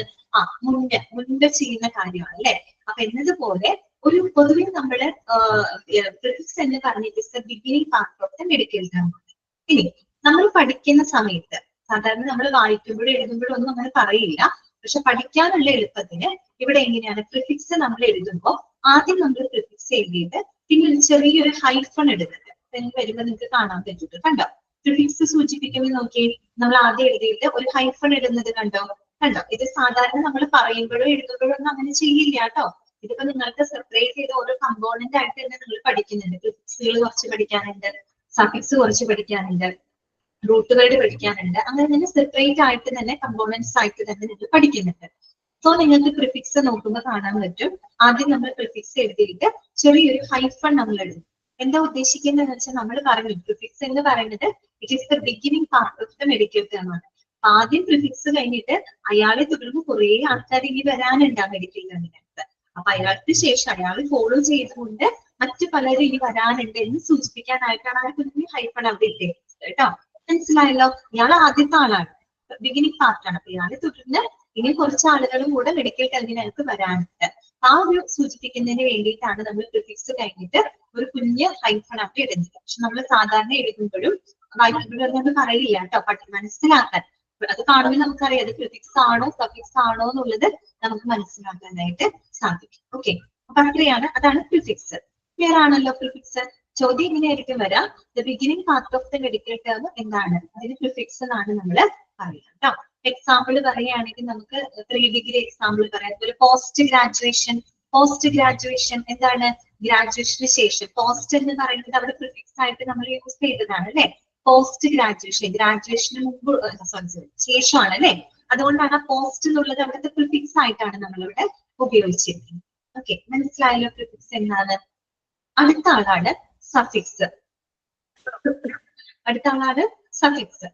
മുൻപ് ചെയ്യുന്ന കാര്യമാണ് അല്ലെ. അപ്പൊ എന്നതുപോലെ ഒരു പൊതുവെ നമ്മള് പ്രിഫിക്സ് എന്ന് പറഞ്ഞിട്ട് beginning part of the medical term ആണ്. ഇനി നമ്മൾ പഠിക്കുന്ന സമയത്ത് സാധാരണ നമ്മൾ വായിക്കുമ്പോഴും എഴുതുമ്പോഴും ഒന്നും അങ്ങനെ പറയില്ല, പക്ഷെ പഠിക്കാനുള്ള എളുപ്പത്തിന് ഇവിടെ എങ്ങനെയാണ്? പ്രിഫിക്സ് നമ്മൾ എഴുതുമ്പോൾ ആദ്യം നമ്മൾ പ്രിഫിക്സ് എഴുതിയിട്ട് പിന്നെ ഒരു ചെറിയൊരു ഹൈഫൺ ഇടുന്നുണ്ട്. വരുമ്പോൾ നിങ്ങൾക്ക് കാണാൻ പറ്റും, കണ്ടോ? പ്രിഫിക്സ് സൂചിപ്പിക്കുമ്പോൾ നോക്കി, നമ്മൾ ആദ്യം എഴുതിയിട്ട് ഒരു ഹൈഫൺ ഇടുന്നത് കണ്ടോ? ഇത് സാധാരണ നമ്മൾ പറയുമ്പോഴോ എഴുതുമ്പോഴോ ഒന്നും അങ്ങനെ ചെയ്യില്ല കേട്ടോ. ഇതിപ്പോ നിങ്ങൾക്ക് സെപ്പറേറ്റ് ചെയ്ത് ഓരോ കമ്പോണന്റ് ആയിട്ട് തന്നെ നിങ്ങൾ പഠിക്കുന്നുണ്ട്. പ്രിഫിക്സുകൾ കുറച്ച് പഠിക്കാനുണ്ട്, സഫിക്സ് കുറച്ച് പഠിക്കാനുണ്ട്, റൂട്ട് വേർഡ് പഠിക്കാനുണ്ട്. അങ്ങനെ തന്നെ സെപ്പറേറ്റ് ആയിട്ട് തന്നെ കമ്പോണൻസ് ആയിട്ട് തന്നെ നിങ്ങൾ പഠിക്കുന്നുണ്ട്. സോ നിങ്ങൾക്ക് പ്രിഫിക്സ് നോക്കുമ്പോൾ കാണാൻ പറ്റും, ആദ്യം നമ്മൾ പ്രിഫിക്സ് എഴുതിയിട്ട് ചെറിയൊരു ഹൈഫൺ നമ്മൾ എഴുതും. എന്താ ഉദ്ദേശിക്കുന്നതെന്ന് വെച്ചാൽ നമ്മൾ പറഞ്ഞു പ്രിഫിക്സ് എന്ന് പറയുന്നത് it is the beginning part of the medical term ആണ്. ആദ്യം പ്രിഫിക്സ് കഴിഞ്ഞിട്ട് അയാളെ തുടർന്ന് കുറെ ആൾക്കാർ ഇനി വരാനുണ്ട് ആ മെഡിക്കൽ ടേമിനകത്ത്. അപ്പൊ അയാൾക്ക് ശേഷം അയാൾ ഫോളോ ചെയ്തുകൊണ്ട് മറ്റു പലരും ഇനി വരാനുണ്ട് എന്ന് സൂചിപ്പിക്കാനായിട്ടാണ് ആ കുഞ്ഞു ഹൈഫൺ അവിടെ ഇട്ടേക്കുന്നത് കേട്ടോ. മനസ്സിലായല്ലോ? ഇയാൾ ആദ്യത്തെ ആളാണ്, ബിഗിനിങ് പാർട്ടാണ്. അപ്പൊ ഇയാളെ തുടർന്ന് ഇനി കുറച്ച് ആളുകളും കൂടെ മെഡിക്കൽ ടേമിനകത്ത് വരാനുണ്ട്. ആ ഒരു സൂചിപ്പിക്കുന്നതിന് വേണ്ടിയിട്ടാണ് നമ്മൾ പ്രിഫിക്സ് കഴിഞ്ഞിട്ട് ഒരു കുഞ്ഞ് ഹൈഫൺ അവിടെ ഇടുന്നത്. പക്ഷെ നമ്മൾ സാധാരണ എഴുതുമ്പോഴും വായിക്കുമ്പോഴൊന്നും പറയില്ല കേട്ടോ, മനസ്സിലാക്കാൻ. അത് കാണുമ്പോൾ നമുക്കറിയാം അത് പ്രിഫിക്സ് ആണോ സഫിക്സ് ആണോ എന്നുള്ളത് നമുക്ക് മനസ്സിലാക്കാനായിട്ട് സാധിക്കും. ഓക്കെ, അപ്പൊ അത്രയാണ്, അതാണ് പ്രിഫിക്സ്. ക്ലിയർ ആണല്ലോ പ്രിഫിക്സ്? ചോദ്യം ഇങ്ങനെയായിരിക്കും വരാം, the beginning part of the medical term എന്താണ്? അതിന് പ്രിഫിക്സ് എന്നാണ് നമ്മൾ പറയുക കേട്ടോ. എക്സാമ്പിൾ പറയുകയാണെങ്കിൽ നമുക്ക് 3 ഡിഗ്രി എക്സാമ്പിൾ പറയാം. ഒരു പോസ്റ്റ് ഗ്രാജുവേഷൻ. പോസ്റ്റ് ഗ്രാജുവേഷൻ എന്താണ്? ഗ്രാജുവേഷന് ശേഷം. പോസ്റ്റ് എന്ന് പറയുന്നത് അവിടെ പ്രിഫിക്സ് ആയിട്ട് നമ്മൾ യൂസ് ചെയ്തതാണ് അല്ലെ. പോസ്റ്റ് ഗ്രാജുവേഷൻ, ഗ്രാജുവേഷന് മുമ്പ് ശേഷമാണ് അല്ലെ. അതുകൊണ്ടാണ് പോസ്റ്റ് എന്നുള്ളത് അവിടുത്തെ പ്രിഫിക്സ് ആയിട്ടാണ് നമ്മളിവിടെ ഉപയോഗിച്ചിരിക്കുന്നത്. ഓക്കെ, മനസ്സിലായല്ലോ പ്രിഫിക്സ് എന്താണ്? അടുത്ത ആളാണ് സഫിക്സ്. അടുത്ത ആളാണ് സഫിക്സ്.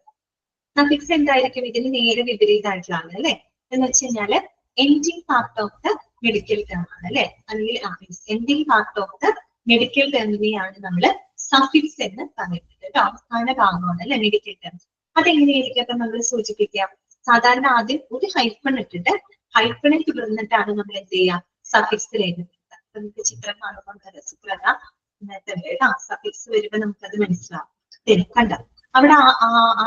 സഫിക്സ് എന്തായിരിക്കും? ഇതിന് നേരെ വിപരീതമായിട്ടുള്ളതാണ് അല്ലെ. എന്ന് വെച്ച് കഴിഞ്ഞാല് ending part of the medical term ആണ് അല്ലെ, അല്ലെങ്കിൽ ending part of the medical ടേമിനെയാണ് നമ്മൾ സഫിക്സ് എന്ന് പറയുന്നത് കേട്ടോ. അവസാന ഭാഗമാണ് അല്ലെ മെഡിക്കൽ ടേം. അതെങ്ങനെയായിരിക്കും അപ്പൊ നമ്മൾ സൂചിപ്പിക്കാം? സാധാരണ ആദ്യം ഒരു ഹൈഫൺ ഇട്ടിട്ട് ഹൈഫണിൽ തുടർന്നിട്ടാണ് നമ്മൾ എന്ത് ചെയ്യുക? സഫിക്സിൽ എഴുതുന്നത്. നമുക്ക് ചിത്രം കാണുമ്പോൾ രസപ്രദ സഫിക്സ് വരുമ്പോ നമുക്കത് മനസ്സിലാവും. കണ്ട അവിടെ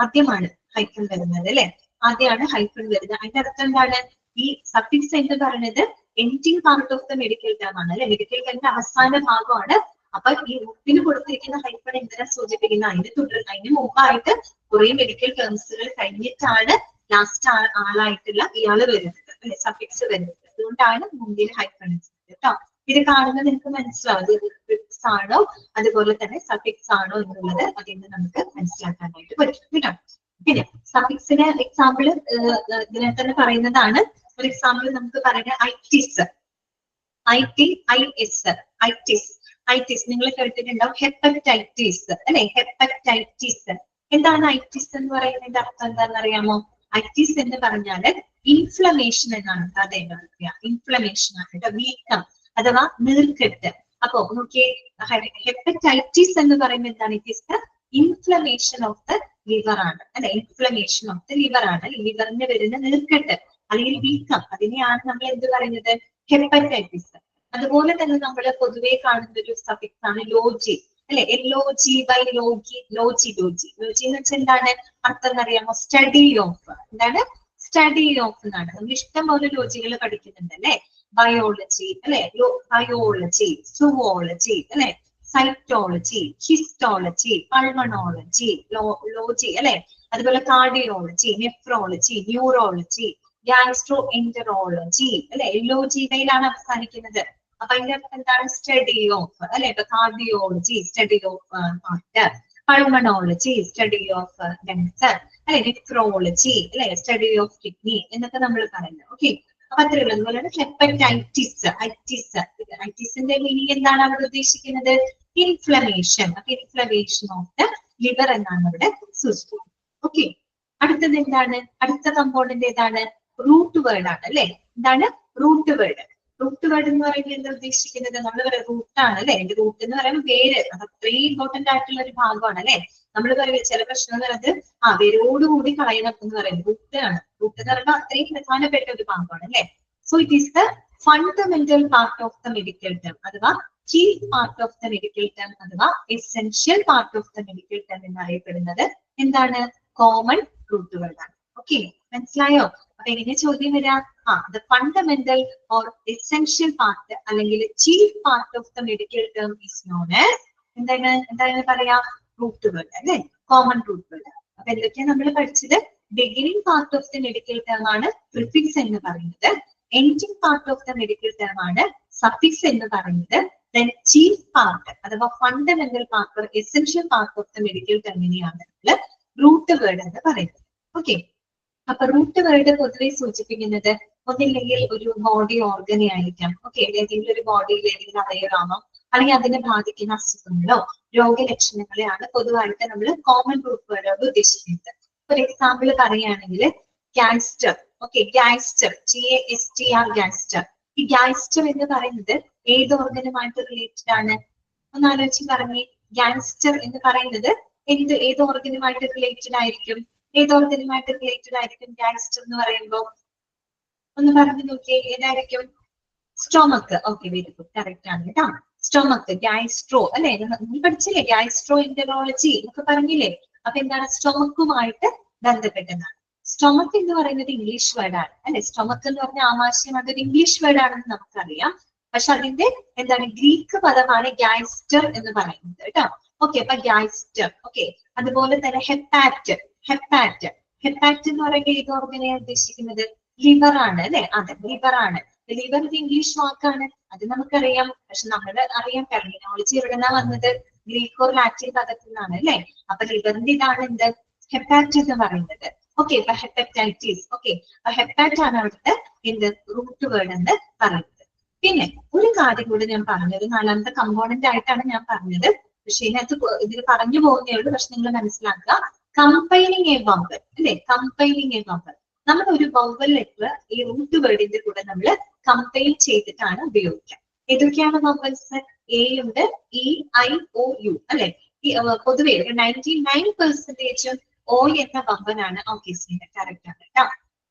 ആദ്യമാണ് ഹൈഫൺ വരുന്നത് അല്ലെ, ആദ്യമാണ് ഹൈഫൺ വരുന്നത്. അതിന്റെ അർത്ഥം എന്താണ്? ഈ സഫിക്സ് എന്ന് പറയുന്നത് ending part of the medical term ആണ് അല്ലെ, മെഡിക്കൽ ടേമിന്റെ അവസാന ഭാഗമാണ്. അപ്പൊ ഈ ഉപ്പിന് കൊടുത്തിരിക്കുന്ന ഹൈഫൺ എന്തിനാ സൂചിപ്പിക്കുന്നത്? അതിന് മുമ്പായിട്ട് കുറെ മെഡിക്കൽ ടേംസുകൾ കഴിഞ്ഞിട്ടാണ് ലാസ്റ്റ് ആളായിട്ടുള്ള ഇയാള് വരുന്നത് അല്ലെ, സഫിക്സ് വരുന്നത്. അതുകൊണ്ടാണ് മുമ്പിൽ ഹൈഫൺ കേട്ടോ. ഇത് കാണുന്നത് നിങ്ങൾക്ക് മനസ്സിലാവും ഇത് പ്രിഫിക്സ് ആണോ അതുപോലെ തന്നെ സഫിക്സ് ആണോ എന്നുള്ളത് അതിൽ നിന്ന് നമുക്ക് മനസ്സിലാക്കാനായിട്ട് പറ്റും കേട്ടോ. പിന്നെ സഫിക്സിന് എക്സാമ്പിൾ ഇതിനെ തന്നെ പറയുന്നതാണ്. ഒരു എക്സാമ്പിൾ നമുക്ക് പറയുന്നത് ഐറ്റിസ്. ഐറ്റിസ് നിങ്ങൾ കേട്ടിട്ടുണ്ടാവും. ഹെപ്പറ്റൈറ്റിസ് അല്ലെ, ഹെപ്പറ്റൈറ്റിസ്. എന്താണ് ഐറ്റിസ് എന്ന് പറയുന്നതിന്റെ അർത്ഥം എന്താണെന്ന് അറിയാമോ? ഐറ്റിസ് എന്ന് പറഞ്ഞാല് ഇൻഫ്ലമേഷൻ എന്നാണ്. അതെന്താ ഇൻഫ്ലമേഷൻ ആണ്, വീക്കം അഥവാ നീർക്കെട്ട്. അപ്പൊ നോക്കിയേ, ഹെപ്പറ്റൈറ്റിസ് എന്ന് പറയുന്നത് എന്താണ്? It is the inflammation of the liver ആണ് അല്ലെ, ഇൻഫ്ലമേഷൻ ഓഫ് ദ ലിവർ ആണ്. ലിവറിന് വരുന്ന നീർക്കെട്ട് അല്ലെങ്കിൽ വീക്കം, അതിനെയാണ് നമ്മൾ എന്ത് പറയുന്നത്? ഹെപ്പറ്റൈറ്റിസ്. അതുപോലെ തന്നെ നമ്മൾ പൊതുവെ കാണുന്ന ഒരു സഫിക്സ് ആണ് ലോജി അല്ലെ, LOGY ലോജി എന്ന് വെച്ചാൽ എന്താണ് അർത്ഥം എന്നറിയാമോ? Study of. എന്താണ്? സ്റ്റഡി ഓഫ് എന്നാണ്. നമ്മൾ ഇഷ്ടം പോലെ ലോജികൾ പഠിക്കുന്നുണ്ട് അല്ലെ. ബയോളജി അല്ലെ, ബയോളജി, സുവോളജി അല്ലെ, സൈറ്റോളജി, ഹിസ്റ്റോളജി, പൾമണോളജി, ലോജി അല്ലെ, അതുപോലെ cardiology, nephrology, neurology, gastro enterology അല്ലെ. LOGയിലാണ് അവസാനിക്കുന്നത്. അപ്പൊ അതിന്റെ അർത്ഥം എന്താണ്? സ്റ്റഡി ഓഫ് അല്ലെ. ഇപ്പൊ cardiology study of heart, pulmonology study of lungs അല്ലെ, നെഫ്രോളജി അല്ലെ സ്റ്റഡി ഓഫ് കിഡ്നി എന്നൊക്കെ നമ്മൾ പറയുന്നത്. ഓക്കെ, അപ്പൊ അത്രയുള്ളൂ. അതുപോലെയാണ് ഐറ്റിസിന്റെ മീനിങ് എന്താണ് അവിടെ ഉദ്ദേശിക്കുന്നത്? ഇൻഫ്ലമേഷൻ. അപ്പൊ ഇൻഫ്ലമേഷൻ ഓഫ് ദ ലിവർ എന്നാണ് ഇവിടെ സൂചിപ്പിക്കുന്നത്. ഓക്കെ, അടുത്തത് എന്താണ്? അടുത്ത കമ്പോണന്റ് ഏതാണ്? റൂട്ട് വേർഡ് ആണ് അല്ലെ. എന്താണ് റൂട്ട് വേർഡ്? റൂട്ട് വേർഡ് എന്ന് പറയുന്നത് എന്താ ഉദ്ദേശിക്കുന്നത്? നമ്മൾ പറയാം റൂട്ടാണ് അല്ലെ. എന്റെ റൂട്ട് എന്ന് പറയുമ്പോൾ വേര്, അത് അത്രയും ഇമ്പോർട്ടന്റ് ആയിട്ടുള്ള ഒരു ഭാഗമാണ് അല്ലെ. നമ്മൾ പറയുന്നത് ചില പ്രശ്നം എന്ന് പറയുന്നത് വേരോടുകൂടി കളയണം എന്ന് പറയുന്നത് റൂട്ട് ആണ്. റൂട്ട് എന്ന് പറയുമ്പോൾ അത്രയും പ്രധാനപ്പെട്ട ഒരു ഭാഗമാണ് അല്ലെ. So it is the fundamental part of the medical term അഥവാ key part of the medical term അഥവാ essential part of the medical term എന്നറിയപ്പെടുന്നത് എന്താണ്? കോമൺ റൂട്ട് വേർഡ് ആണ്. ഓക്കെ, മനസ്സിലായോ? അപ്പൊ എങ്ങനെ ചോദ്യം വരാം? The fundamental or essential part അല്ലെങ്കിൽ chief part of the medical term is known as എന്താണ് പറയാ? റൂട്ട് വേർഡ് അല്ലെ, കോമൺ റൂട്ട് വേർഡ്. അപ്പൊ എന്തൊക്കെയാണ് നമ്മൾ പഠിച്ചത്? Beginning part of the medical term ആണ് പ്രിഫിക്സ് എന്ന് പറയുന്നത്. Ending part of the medical term ആണ് സഫിക്സ് എന്ന് പറയുന്നത്. ദെൻ ചീഫ് പാർട്ട് അഥവാ fundamental part or essential part of the medical ടേമിനെയാണ് നമ്മൾ റൂട്ട് വേർഡ് എന്ന് പറയുന്നത്. ഓക്കെ, അപ്പൊ റൂട്ട് വേർഡ് പൊതുവെ സൂചിപ്പിക്കുന്നത് ഒന്നില്ലെങ്കിൽ ഒരു ബോഡി ഓർഗനെ ആയിരിക്കാം. ഓക്കെ, ഏതെങ്കിലും ഒരു ബോഡിയിൽ ഏതെങ്കിലും അവയവമാണോ അല്ലെങ്കിൽ അതിനെ ബാധിക്കുന്ന അസുഖങ്ങളോ രോഗലക്ഷണങ്ങളെയാണ് പൊതുവായിട്ട് നമ്മൾ കോമൺ റൂട്ട് വേർഡ് ഉദ്ദേശിക്കുന്നത്. ഒരു എക്സാമ്പിൾ പറയുകയാണെങ്കിൽ ഗാസ്റ്റർ. Okay, ഗാസ്റ്റർ, GASTR ഗാസ്റ്റർ. ഈ ഗാങ്സ്റ്റർ എന്ന് പറയുന്നത് ഏത് ഓർഗനുമായിട്ട് റിലേറ്റഡ് ആണ്? ഒന്ന് ആലോചിച്ച് പറഞ്ഞേ. ഗാങ്സ്റ്റർ എന്ന് പറയുന്നത് ഏത് ഓർഗനുമായിട്ട് റിലേറ്റഡ് ആയിരിക്കും? ഏത് ഓർഗനുമായിട്ട് റിലേറ്റഡ് ആയിരിക്കും ഗാങ്സ്റ്റർ എന്ന് പറയുമ്പോൾ? ഒന്ന് പറഞ്ഞു നോക്കിയേ, ഏതായിരിക്കും? Stomach. Okay, very good, correct ആണ് കേട്ടോ. സ്റ്റൊമക്ക്, ഗാസ്ട്രോ അല്ലെ? നിങ്ങൾ പഠിച്ചില്ലേ ഗാസ്ട്രോ എന്ററോളജി എന്നൊക്കെ പറഞ്ഞില്ലേ? അപ്പൊ എന്താണ്? സ്റ്റൊമക്കുമായിട്ട് ബന്ധപ്പെട്ടതാണ്. സ്റ്റൊമക്ക് എന്ന് പറയുന്നത് ഇംഗ്ലീഷ് വേർഡാണ് അല്ലെ? സ്റ്റൊമക്ക് എന്ന് പറഞ്ഞ ആമാശയം, അതൊരു ഇംഗ്ലീഷ് വേർഡാണെന്ന് നമുക്കറിയാം. പക്ഷെ അതിന്റെ എന്താണ് ഗ്രീക്ക് പദമാണ് ഗാസ്റ്റർ എന്ന് പറയുന്നത് കേട്ടോ. ഓക്കെ, അപ്പൊ ഗാസ്റ്റർ. ഓക്കെ, അതുപോലെ തന്നെ ഹെപ്പാറ്റ്. ഹെപ്പാറ്റ് എന്ന് പറയുമ്പോൾ ഏത് ഓർഗനെയാണ് ഉദ്ദേശിക്കുന്നത്? ലിവർ ആണ് അല്ലെ? അതെ, ലിവർ ആണ്. ലിവർ ഒരു ഇംഗ്ലീഷ് വാക്കാണ്, അത് നമുക്കറിയാം. പക്ഷെ നമ്മൾ അറിയാം ടെർമിനോളജി എവിടെന്നാ വന്നത്? ഗ്രീക്ക് ഓർ ലാറ്റിൻ പദത്തിൽ നിന്നാണ് അല്ലെ? അപ്പൊ ലിവറിന്റെ ഇതാണ് എന്ത്? ഹെപ്പാറ്റ് എന്ന് പറയുന്നത്. ഓക്കെ, അപ്പൊ ഹെപ്പറ്റൈറ്റിസ്. ഓക്കെ, അപ്പൊ ഹെപ്പാറ്റ് ആണ് അവിടുത്തെ എന്ത് റൂട്ട് വേർഡ് എന്ന് പറയുന്നത്. പിന്നെ ഒരു കാര്യം കൂടി ഞാൻ പറഞ്ഞത്, നാലാമത്തെ കമ്പോണന്റ് ആയിട്ടാണ് ഞാൻ പറഞ്ഞത്. പക്ഷെ ഇതിൽ പറഞ്ഞു പോകുന്നേ ഉള്ളൂ. പക്ഷെ നിങ്ങൾ മനസ്സിലാക്കുക, കമ്പൈനിങ് എ വവൽ അല്ലെ? Combining A vowel. നമ്മൾ ഒരു വവൽ ലെറ്റർ ഈ റൂട്ട് വേർഡിന്റെ കൂടെ നമ്മൾ കമ്പൈൻ ചെയ്തിട്ടാണ് ഉപയോഗിക്കുക. ഏതൊക്കെയാണ് വവൽസ്? എ ഉണ്ട്, ഇ, ഐ, ഒ, യു അല്ലെ? ഈ പൊതുവെ 99% ഓ എന്ന വവലാണ്. ഓക്കെ, കറക്റ്റ് ആണ് കേട്ടോ.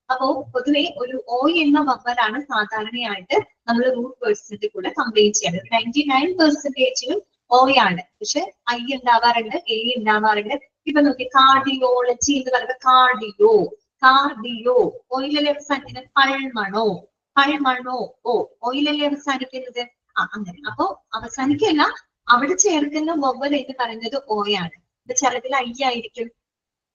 അപ്പോ പൊതുവെ ഒരു ഓ എന്ന വവലാണ് സാധാരണയായിട്ട് നമ്മൾ റൂട്ട് വേർഡ്സിന്റെ കൂടെ കമ്പൈൻ ചെയ്യുന്നത്. 99% ഓയാണ്. പക്ഷെ ഐ ഉണ്ടാവാറുണ്ട്, എ ഉണ്ടാവാറുണ്ട്. ഇപ്പൊ നോക്കി, കാർഡിയോളജി എന്ന് പറയുന്നത് കാർഡിയോ. കാർഡിയോ ഓയിലല്ലേ അവസാനിക്കുന്നത്? പൾമണോ. പൾമണോ ഓ ഓയിലല്ലേ അവസാനിക്കുന്നത്? അങ്ങനെ. അപ്പോ അവസാനിക്കല്ല, അവിടെ ചേർക്കുന്ന വവൽ എന്ന് പറയുന്നത് ഓയാണ്. ഇപ്പൊ ചിലതിൽ ഐ ആയിരിക്കും,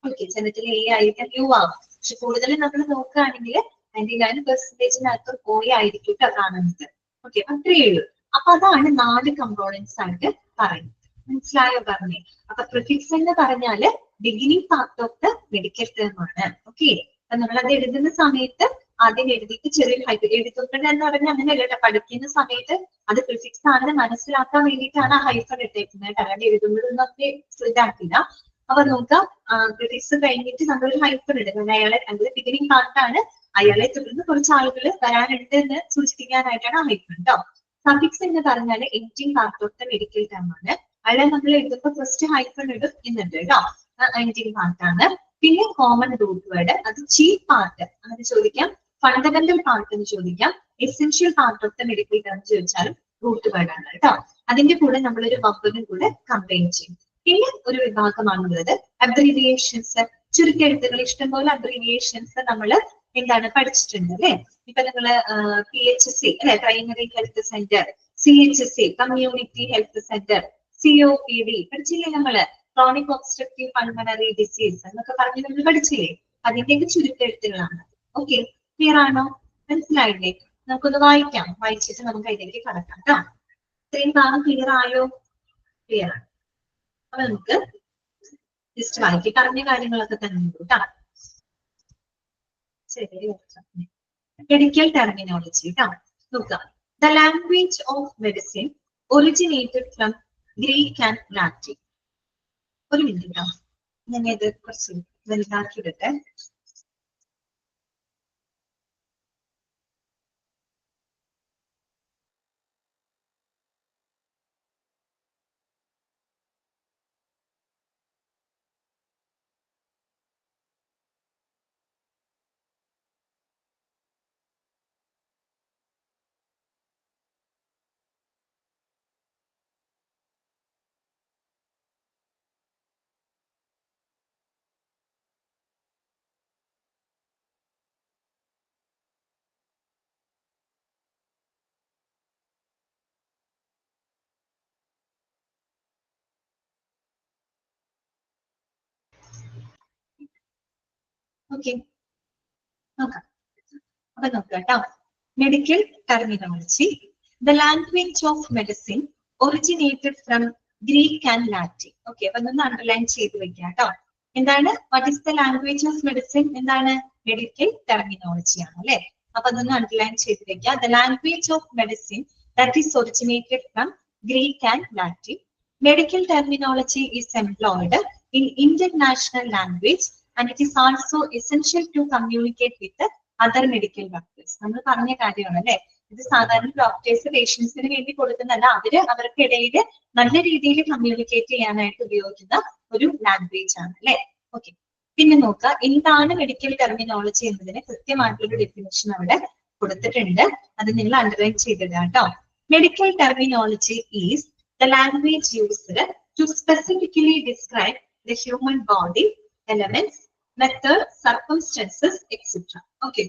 ഓക്കെ, ചിലതിൽ എ ആയിരിക്കും, യു ആവും. പക്ഷെ കൂടുതലും നമ്മൾ നോക്കുകയാണെങ്കിൽ 99%-നകത്ത് ഓ ആയിരിക്കും കേട്ടോ കാണുന്നത്. ഓക്കെ, അത്രയേ ഉള്ളൂ. അപ്പൊ അതാണ് 4 കമ്പോണൻസ് ആയിട്ട് പറയുന്നത്. മനസ്സിലായോ പറഞ്ഞേ? അപ്പൊ പ്രിഫിക്സ് എന്ന് പറഞ്ഞാല് beginning part of the medical term ആണ്. ഓക്കെ, അപ്പൊ നമ്മൾ അത് എഴുതുന്ന സമയത്ത് ആദ്യം എഴുതിയിട്ട് ചെറിയ ഹൈറ്റ് എഴുതുന്നുണ്ട് എന്ന് പറഞ്ഞാൽ അങ്ങനെയല്ല കേട്ടോ. പഠിക്കുന്ന സമയത്ത് അത് പ്രിഫിക്സ് ആണെന്ന് മനസ്സിലാക്കാൻ വേണ്ടിയിട്ടാണ് ആ ഹൈഫൺ ഇട്ടേക്കുന്നത് കേട്ടോ. അല്ലാണ്ട് എഴുതുമ്പോഴൊന്നും ഒക്കെ ഇതാക്കില്ല. അപ്പൊ നോക്കാം, പ്രിഫിക്സ് കഴിഞ്ഞിട്ട് നമ്മളൊരു ഹൈഫൺ ഇടുന്നത്. അയാളെ അതിന്റെ ബിഗിനിങ് പാർട്ടാണ്, അയാളെ തുടർന്ന് കുറച്ച് ആളുകൾ വരാനുണ്ട് എന്ന് സൂചിപ്പിക്കാനായിട്ടാണ് ആ ഹൈഫൺ കേട്ടോ. സഫിക്സ് എന്ന് പറഞ്ഞാൽ ending part of the medical term ആണ്. അയാളെ നമ്മൾ എഴുതുമ്പോൾ ഫസ്റ്റ് ഹൈഫൺ ഇടും എന്നുണ്ട് കേട്ടോ. എൻഡിങ് പാർട്ടാണ്. പിന്നെ കോമൺ റൂട്ട് വേർഡ്, അത് ചീഫ് പാർട്ട് അങ്ങനെ ചോദിക്കാം, ഫണ്ടമെന്റൽ പാർട്ട് എന്ന് ചോദിക്കാം, essential part of the medical term ചോദിച്ചാലും റൂട്ട് വേർഡ് ആണ് കേട്ടോ. അതിന്റെ കൂടെ നമ്മളൊരു വവലും കൂടെ കമ്പൈൻ ചെയ്യും. പിന്നെ ഒരു വിഭാഗമാണുള്ളത് അബ്രീവിയേഷൻസ്, ചുരുക്കെഴുത്തുകൾ. ഇഷ്ടംപോലെ അബ്രീവിയേഷൻസ് നമ്മൾ എന്താണ് പഠിച്ചിട്ടുണ്ട് അല്ലെ? ഇപ്പൊ നിങ്ങള് PHC അല്ലെ, primary health centre, CHC community health centre, COPD പഠിച്ചില്ലേ നമ്മള്? ക്രോണിക് ഒബ്സ്ട്രക്റ്റീവ് പൾമണറി ഡിസീസ് എന്നൊക്കെ പറഞ്ഞ് നമ്മൾ പഠിച്ചില്ലേ? അതിന്റെയൊക്കെ ചുരുക്കെഴുത്തുകളാണ്. ഓക്കെ, ക്ലിയർ ആണോ? മനസ്സിലായില്ലേ? നമുക്കൊന്ന് വായിക്കാം, വായിച്ചിട്ട് നമുക്ക് അതിലേക്ക് കടക്കാം കേട്ടോ. ഇത്രയും ഭാഗം ക്ലിയർ ആയോ? ക്ലിയർ ആണ്. അപ്പൊ നമുക്ക് ജസ്റ്റ് വായിക്കി പറഞ്ഞ കാര്യങ്ങളൊക്കെ തന്നെ ഉണ്ട് കേട്ടോ. ശരി, മെഡിക്കൽ ടെർമിനോളജി കേട്ടോ. നോക്കാം. The language of medicine originated from Greek and Latin. ഒരു മിനിറ്റ് കേട്ടോ, ഞാൻ ഇത് കുറച്ച് വലുതാക്കിയിട്ടെ. ഓക്കെ, നോക്കാം. അപ്പൊ നോക്കാം കേട്ടോ. Medical terminology. The language of medicine originated from Greek and Latin. Okay, അപ്പൊ ഒന്ന് അണ്ടർലൈൻ ചെയ്ത് വെക്കാം കേട്ടോ. എന്താണ്? What is the language of medicine? എന്താണ്? മെഡിക്കൽ ടെർമിനോളജി ആണ് അല്ലെ? അപ്പൊ അതൊന്ന് അണ്ടർലൈൻ ചെയ്ത് വെക്കാം. The language of medicine that is originated from Greek and Latin. Medical terminology is employed in Indian national language and it is also essential to communicate with the other medical workers. നമ്മൾ പറഞ്ഞ കാര്യമാണ് അല്ലെ? ഇത് സാധാരണ doctors പേഷ്യൻസിന് വേണ്ടി കൊടുക്കുന്നതല്ല, അവർക്കിടയിൽ നല്ല രീതിയിൽ കമ്മ്യൂണിക്കേറ്റ് ചെയ്യാനായിട്ട് ഉപയോഗിക്കുന്ന ഒരു ലാംഗ്വേജ് ആണ് അല്ലെ. ഓക്കെ, പിന്നെ നോക്കുക, എന്താണ് മെഡിക്കൽ ടെർമിനോളജി എന്നതിന് കൃത്യമായിട്ടുള്ള ഡെഫിനിഷൻ അവിടെ കൊടുത്തിട്ടുണ്ട്. അത് നിങ്ങൾ അണ്ടർലൈൻ ചെയ്തിടുക കേട്ടോ. Medical terminology is the language used to specifically describe the human body, elements, method, circumstances et cetera. Okay,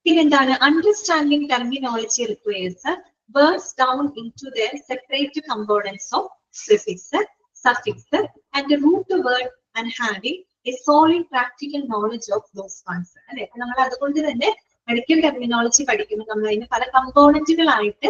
പിന്നെന്താണ്? Understanding terminology requires words down into their separate components of prefix, suffix and root word and having a solid practical knowledge of those concepts. അല്ലെ, നമ്മൾ അതുകൊണ്ട് തന്നെ medical terminology പഠിക്കുമ്പോൾ നമ്മൾ അതിന് പല കമ്പോണന്റുകളായിട്ട്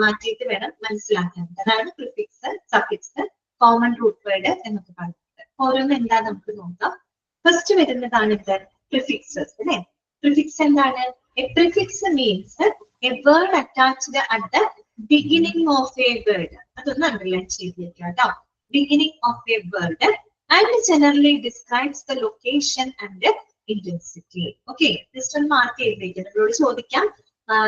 മാറ്റിയിട്ട് വേണം മനസ്സിലാക്കാൻ. അതാണ് prefix, suffix, common root word എന്നൊക്കെ പറയുന്നത്. ഓരോന്നും എന്താ നമുക്ക് നോക്കാം. ഫസ്റ്റ് വരുന്നതാണ് ഇത് പ്രിഫിക്സസ് അല്ലെ. പ്രിഫിക്സ് എന്താണ്? A prefix means A word attached at the beginning of A word. അതൊന്ന് അണ്ടർലൈൻ ചെയ്തിരിക്കുക കേട്ടോ. Beginning of A word and generally describes the location and the intensity. Okay, just one mark ചെയ്തിരിക്കുന്നു. നമ്മളോട് ചോദിക്കാം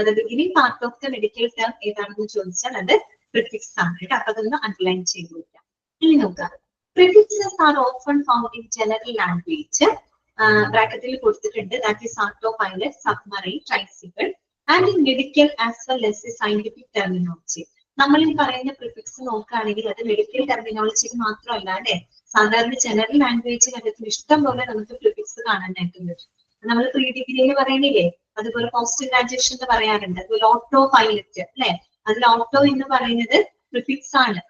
the beginning part of the medical term ഏതാണെന്ന് ചോദിച്ചാൽ അത് prefix ആണ് കേട്ടോ. അപ്പൊ അതൊന്ന് അണ്ടർലൈൻ ചെയ്ത് വെക്കാം. ഇനി നോക്കാം, prefixes are often found in general language. ബ്രാക്കറ്റിൽ കൊടുത്തിട്ടുണ്ട്, that is autopilot, submarine, tricycle, and in medical as well as scientific terminology. നമ്മൾ ഈ പറയുന്ന പ്രിഫിക്സ് നോക്കുകയാണെങ്കിൽ അത് മെഡിക്കൽ ടെർമിനോളജിക്ക് മാത്രമല്ല അല്ലെ, സാധാരണ ജനറൽ ലാംഗ്വേജ് കാര്യത്തിൽ ഇഷ്ടം പോലെ നമുക്ക് പ്രിഫിക്സ് കാണാനായിട്ട് പറ്റും. നമ്മൾ പ്രീ ഡിഗ്രിയിൽ പറയണില്ലേ, അതുപോലെ പോസ്റ്റ് ഗ്രാജുവേഷൻ എന്ന് പറയാറുണ്ട്. അതുപോലെ ഓട്ടോ പൈലറ്റ് അല്ലെ, അതിൽ ഓട്ടോ എന്ന് പറയുന്നത് പ്രിഫിക്സ് ആണ്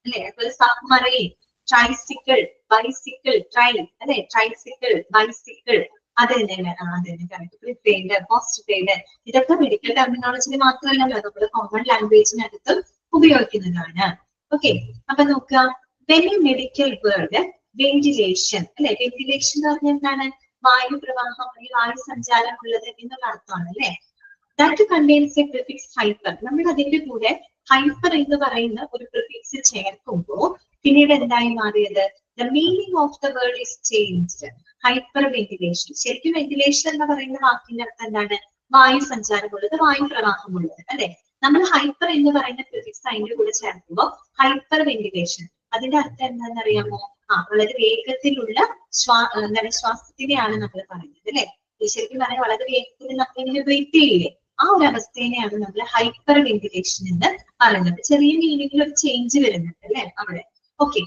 അല്ലെ. അതുപോലെ സബ്മറൈൻ, ട്രൈസിക്കിൾ, ബൈസിക്കിൾ, ട്രൈൻ അല്ലെ, ട്രൈസിക്കിൾ, ബൈസിക്കിൾ, അത് തന്നെയാണ്. കറക്റ്റ്. പ്രിപെയ്ഡ്, പോസ്റ്റ് പെയ്ഡ്, ഇതൊക്കെ മെഡിക്കൽ ടെർമിനോളജിയിൽ മാത്രമല്ലല്ലോ, നമ്മുടെ കോമൺ ലാംഗ്വേജിനകത്തും ഉപയോഗിക്കുന്നതാണ്. ഓക്കെ, അപ്പൊ നോക്കുക, വെൻ മെഡിക്കൽ വേർഡ് വെന്റിലേഷൻ അല്ലെ. വെന്റിലേഷൻ എന്ന് പറഞ്ഞാൽ എന്താണ്? വായു പ്രവാഹം അല്ലെങ്കിൽ വായു സഞ്ചാരം ഉള്ളത് എന്നുള്ള അർത്ഥമാണ് അല്ലെ. That contains A prefix hyper. നമ്മൾ അതിന്റെ കൂടെ ഹൈപ്പർ എന്ന് പറയുന്ന ഒരു പ്രിഫിക്സ് ചേർക്കുമ്പോൾ പിന്നീട് എന്തായി മാറിയത്? The meaning of the word is changed. Hyper ventilation. ശരിക്കും വെന്റിലേഷൻ എന്ന് പറയുന്ന വാക്കിന്റെ അർത്ഥം എന്താണ്? വായു സഞ്ചാരമുള്ളത്, വായു പ്രവാഹമുള്ളത് അല്ലെ. നമ്മൾ ഹൈപ്പർ എന്ന് പറയുന്ന പ്രിഫിക്സ് അതിന്റെ കൂടെ ചേർക്കുമ്പോൾ ഹൈപ്പർ വെന്റിലേഷൻ, അതിന്റെ അർത്ഥം എന്താണെന്ന് അറിയാമോ? വളരെ വേഗത്തിലുള്ള ശ്വാസത്തിനെയാണ് നമ്മൾ പറയുന്നത് അല്ലെ. ശരിക്കും പറഞ്ഞാൽ വളരെ വേഗത്തിൽ നമ്മളിങ്ങനെ ബ്രീത്ത് ചെയ്യില്ലേ, ആ ഒരു അവസ്ഥേനെയാണ് നമ്മൾ ഹൈപ്പർ വെന്റിലേഷൻ എന്ന് പറയുന്നത്. ചെറിയ മീനിങ്ങിൽ ഒരു ചേഞ്ച് വരുന്നുണ്ട് അല്ലെ അവിടെ. ഓക്കെ,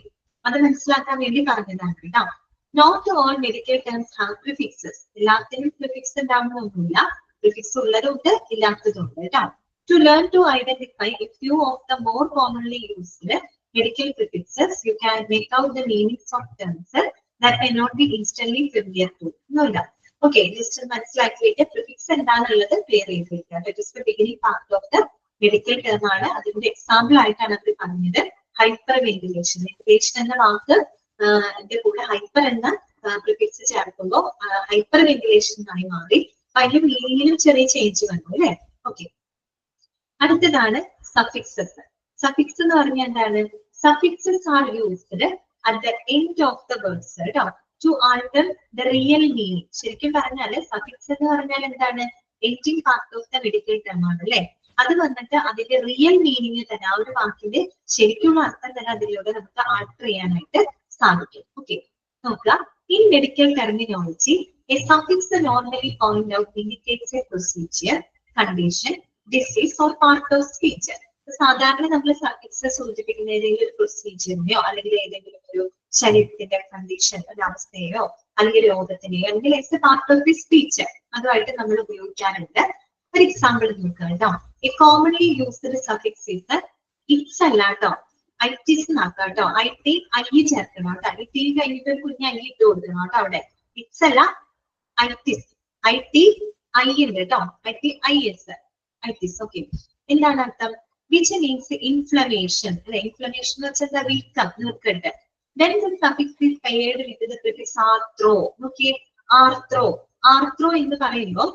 അത് മനസ്സിലാക്കാൻ വേണ്ടി പറഞ്ഞതാണ് കേട്ടോ. Not all medical terms have prefixes. എല്ലാത്തിനും പ്രിഫിക്സ് ഉണ്ടാവുന്നൊന്നുമില്ല. പ്രിഫിക്സ് ഉള്ളതുണ്ട്, ഇല്ലാത്തതുണ്ട് കേട്ടോ. To learn to identify a few of the more commonly used medical prefixes, you can make out the meanings of terms that may not be instantly familiar to. No, okay, just മനസ്സിലാക്കിയിട്ട് prefix എന്താണുള്ളത് clear ചെയ്തിരിക്കുക. That is the beginning part of the medical term ആണ്. അതിന്റെ example ആയിട്ടാണ് അവർ പറഞ്ഞത് hyper ventilation. Ventilation എന്ന വാക്ക് കൂടെ hyper എന്ന പ്രിഫിക്സ് ചേർക്കുമ്പോൾ ഹൈപ്പർ വെന്റിലേഷൻ ആയി മാറി. അതിന്റെ മീനിങ്ങിലും ചെറിയ ചേഞ്ച് വന്നു അല്ലെ. ഓക്കെ, അടുത്തതാണ് സഫിക്സസ്. സഫിക്സ് എന്ന് പറഞ്ഞാൽ എന്താണ്? Suffixes are used at the end of the words കേട്ടോ, to alter the real meaning. ശരിക്കും പറഞ്ഞാൽ സഫിക്സ് എന്ന് പറഞ്ഞാൽ എന്താണ്? Ending part of the medical term ആണ് അല്ലെ. അത് വന്നിട്ട് അതിന്റെ റിയൽ മീനിങ് തന്നെ, ആ ഒരു വാക്കിന്റെ ശരിക്കുള്ള അർത്ഥം തന്നെ അതിലൂടെ നമുക്ക് ആൾട്ടർ ചെയ്യാനായിട്ട് സാധിക്കും. ഓക്കെ, നോക്കുക, in medical terminology A suffix normally point out indicates A procedure, condition, disease or part of speech. സാധാരണ നമ്മൾ സഫിക്സ് സൂചിപ്പിക്കുന്ന ഏതെങ്കിലും ഒരു പ്രൊസീജിയറിനെയോ അല്ലെങ്കിൽ ഏതെങ്കിലും ഒരു ശരീരത്തിന്റെ കണ്ടീഷൻ, ഒരു അവസ്ഥയോ അല്ലെങ്കിൽ രോഗത്തിനെയോ അല്ലെങ്കിൽ S A part of the speech അതുമായിട്ട് നമ്മൾ ഉപയോഗിക്കാറുണ്ട്. ഒരു എക്സാമ്പിൾ നോക്കുക കേട്ടോ. A commonly used suffix is it's അല്ല കേട്ടോ, ഐറ്റിസ് ആക്കാം കേട്ടോ. ഐ ചേർക്കണം കേട്ടോ. ഐ കഴിഞ്ഞിട്ട് ഒരു കുഞ്ഞ് ഐ ഇട്ട് കൊടുക്കണം കേട്ടോ അവിടെ. ഇറ്റ്സ് അല്ല, ഐറ്റിസ്. ഐ ഉണ്ട് കേട്ടോ. ഐറ്റിസ്. ഓക്കെ, എന്താണ് അർത്ഥം? which means inflammation. Inflammation എന്ന് വെച്ചാൽ വീക്കം, നീർക്കെട്ട്. Then the suffix is paired with the prefix arthro. Okay, arthro എന്ന് പറയുമ്പോൾ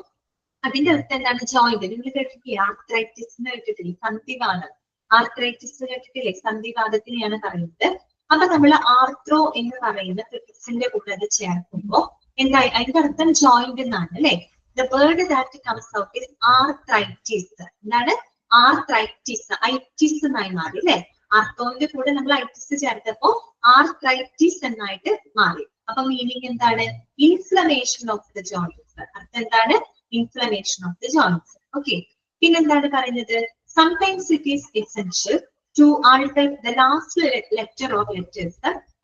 അതിന്റെ അർത്ഥം എന്താണ്? ജോയിന്റ്. നിങ്ങൾ കേട്ടിട്ടില്ലേ ആർത്രൈറ്റിസ് എന്ന് കേട്ടിട്ടില്ലേ? സന്ധിവാദം. ആർത്രൈറ്റിസ് കേട്ടിട്ടില്ലേ? സന്ധിവാദത്തിനെയാണ് പറയുന്നത്. അപ്പൊ നമ്മൾ ആർത്രോ എന്ന് പറയുന്ന പ്രിഫിക്സിന്റെ കൂടെ അത് ചേർക്കുമ്പോൾ എന്തായി? അതിന്റെ അർത്ഥം ജോയിന്റ് എന്നാണ് അല്ലെ. The word that comes out is arthritis. എന്താണ് arthritis? itis എന്നായി മാറി അല്ലെ. ആർത്തോന്റെ കൂടെ നമ്മൾ ഐറ്റിസ് ചേർത്തപ്പോ ആർത്രൈറ്റിസ് എന്നായിട്ട് മാറി. അപ്പൊ മീനിങ് എന്താണ്? Inflammation of the joints. അർത്ഥം എന്താണ്? Inflammation of the joints. Okay, പിന്നെന്താണ് പറയുന്നത്? Sometimes it is essential to alter the last letter or letters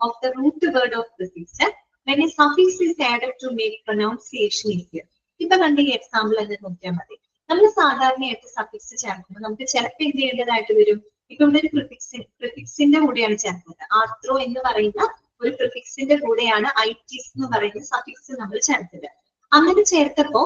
of the root word of prefix when a suffix is added to make pronunciation easier. ഇപ്പൊ കണ്ട ഈ example എന്ന് നോക്കിയാൽ മതി. നമ്മൾ സാധാരണയായിട്ട് സഫിക്സ് ചേർക്കുമ്പോൾ നമുക്ക് ചിലപ്പോൾ എന്ത് ചെയ്യേണ്ടതായിട്ട് വരും? ഇപ്പൊ ഇവിടെ ഒരു പ്രിഫിക്സിന്റെ കൂടെയാണ് ചേർക്കുന്നത്. ആർത്രോ എന്ന് പറയുന്ന ഒരു പ്രിഫിക്സിന്റെ കൂടെയാണ് ഐറ്റിസ് എന്ന് പറയുന്ന സഫിക്സ് നമ്മൾ ചേർത്തത്. അങ്ങനെ ചേർത്തപ്പോ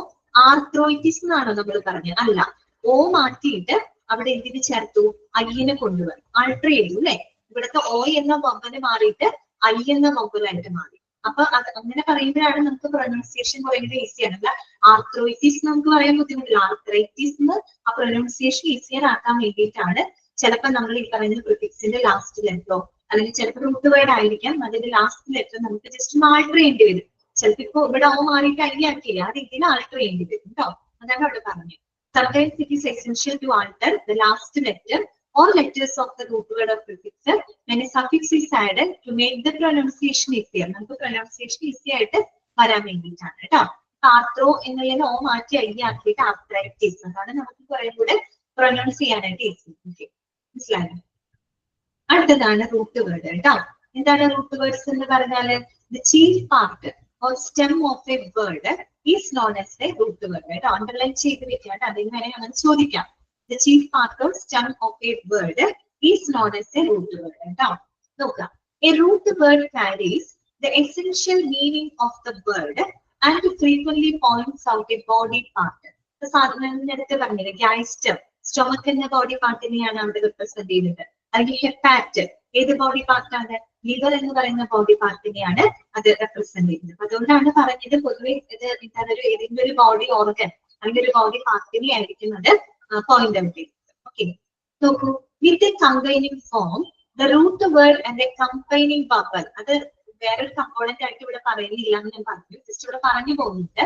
ആർത്രോയിറ്റിസ് എന്നാണോ നമ്മൾ പറഞ്ഞത്? അല്ല, ഓ മാറ്റിയിട്ട് അവിടെ എന്തിന് ചേർത്തു? ഐനെ കൊണ്ടുവന്നു, ആൾട്ടർ ചെയ്തു അല്ലെ. ഇവിടുത്തെ ഓ എന്ന വമ്പന് മാറിയിട്ട് ഐ എന്ന വമ്പലായിട്ട് മാറി. അപ്പൊ അത് അങ്ങനെ പറയുമ്പോഴാണ് നമുക്ക് പ്രൊനൗൺസിയേഷൻ കുറേക്കൂടെ ഈസിയാണ്. അല്ല ആർത്രോയിറ്റിസ് നമുക്ക് പറയാൻ ബുദ്ധിമുട്ടില്ല. ആർത്രൈറ്റിസ് ആ പ്രൊനൗൺസിയേഷൻ ഈസിയർ ആക്കാൻ വേണ്ടിയിട്ടാണ് ചിലപ്പോൾ നമ്മൾ ഈ പറയുന്ന പ്രിഫിക്സിന്റെ ലാസ്റ്റ് ലെറ്ററോ അല്ലെങ്കിൽ ചിലപ്പോൾ റൂട്ട് വേർഡ് ആയിരിക്കാം, അതിന്റെ ലാസ്റ്റ് ലെറ്റർ നമുക്ക് ജസ്റ്റ് ഒന്ന് ആൾട്ടർ ചെയ്യേണ്ടി വരും. ചിലപ്പോൾ ഇപ്പൊ ഇവിടെ ഓ മാറിയിട്ട് ഐ ആക്കിയില്ല, ആ രീതിയിൽ ആൾട്ടർ ചെയ്യേണ്ടി വരും കേട്ടോ. അതാണ് അവിടെ പറഞ്ഞത്. Sometimes it is essential to alter the last letter or letters of the root word of prefix when a suffix is added to make the pronunciation easier. നമുക്ക് pronunciation easy ആയിട്ട് വരാൻ വേണ്ടിയിട്ടാണ് കേട്ടോ. ആർത്രോ എന്നുള്ളതിൽ ഓ മാറ്റി ഐ ആക്കിയിട്ട് arthritis, അതാണ് നമുക്ക് കുറെ കൂടെ പ്രൊനൗൺസ് ചെയ്യാനായിട്ട് ഈസി. ഓക്കെ, മനസ്സിലായോ? അടുത്തതാണ് റൂട്ട് വേർഡ് കേട്ടോ. എന്താണ് റൂട്ട് വേർഡ്സ് എന്ന് പറഞ്ഞാല്? the chief part or stem of a word is known as a root word. കേട്ടോ, അണ്ടർലൈൻ ചെയ്ത് വെക്കാണ്ട് അതിങ്ങനെ അങ്ങനെ ചോദിക്കാം. The chief part or stem of a word is known as a root word. കേട്ടോ, നോക്കാം. A root word carries the essential meaning of the word and frequently points out a body part. സാധാരണ പറഞ്ഞത് ഗൈസ്റ്റം, stomach എന്ന body പാർട്ടിനെയാണ് അവിടെ represent ചെയ്യുന്നത്. അല്ലെങ്കിൽ ഹെപ്പാറ്റ് ഏത് body പാർട്ടാണ്? ലിവർ എന്ന് പറയുന്ന ബോഡി പാർട്ടിനെയാണ് അത് റെപ്രസെന്റ് ചെയ്യുന്നത്. അതുകൊണ്ടാണ് പറഞ്ഞത് പൊതുവെ ഇത് എന്താണ് ഏതെങ്കിലും ഒരു ബോഡി ഓർഗൻ അല്ലെങ്കിൽ ഒരു ബോഡി പാർട്ടിനെ ആയിരിക്കും അത് പോയിന്റ് ഔട്ട് ചെയ്യുന്നത്. ഓക്കെ, നോക്കൂ. With a combining form the root word and a combining vowel. അത് വേറൊരു കമ്പോണന്റ് ആയിട്ട് ഇവിടെ പറയുന്നില്ല എന്ന് ഞാൻ പറഞ്ഞു, ജസ്റ്റ് ഇവിടെ പറഞ്ഞു പോകുന്നുണ്ട്.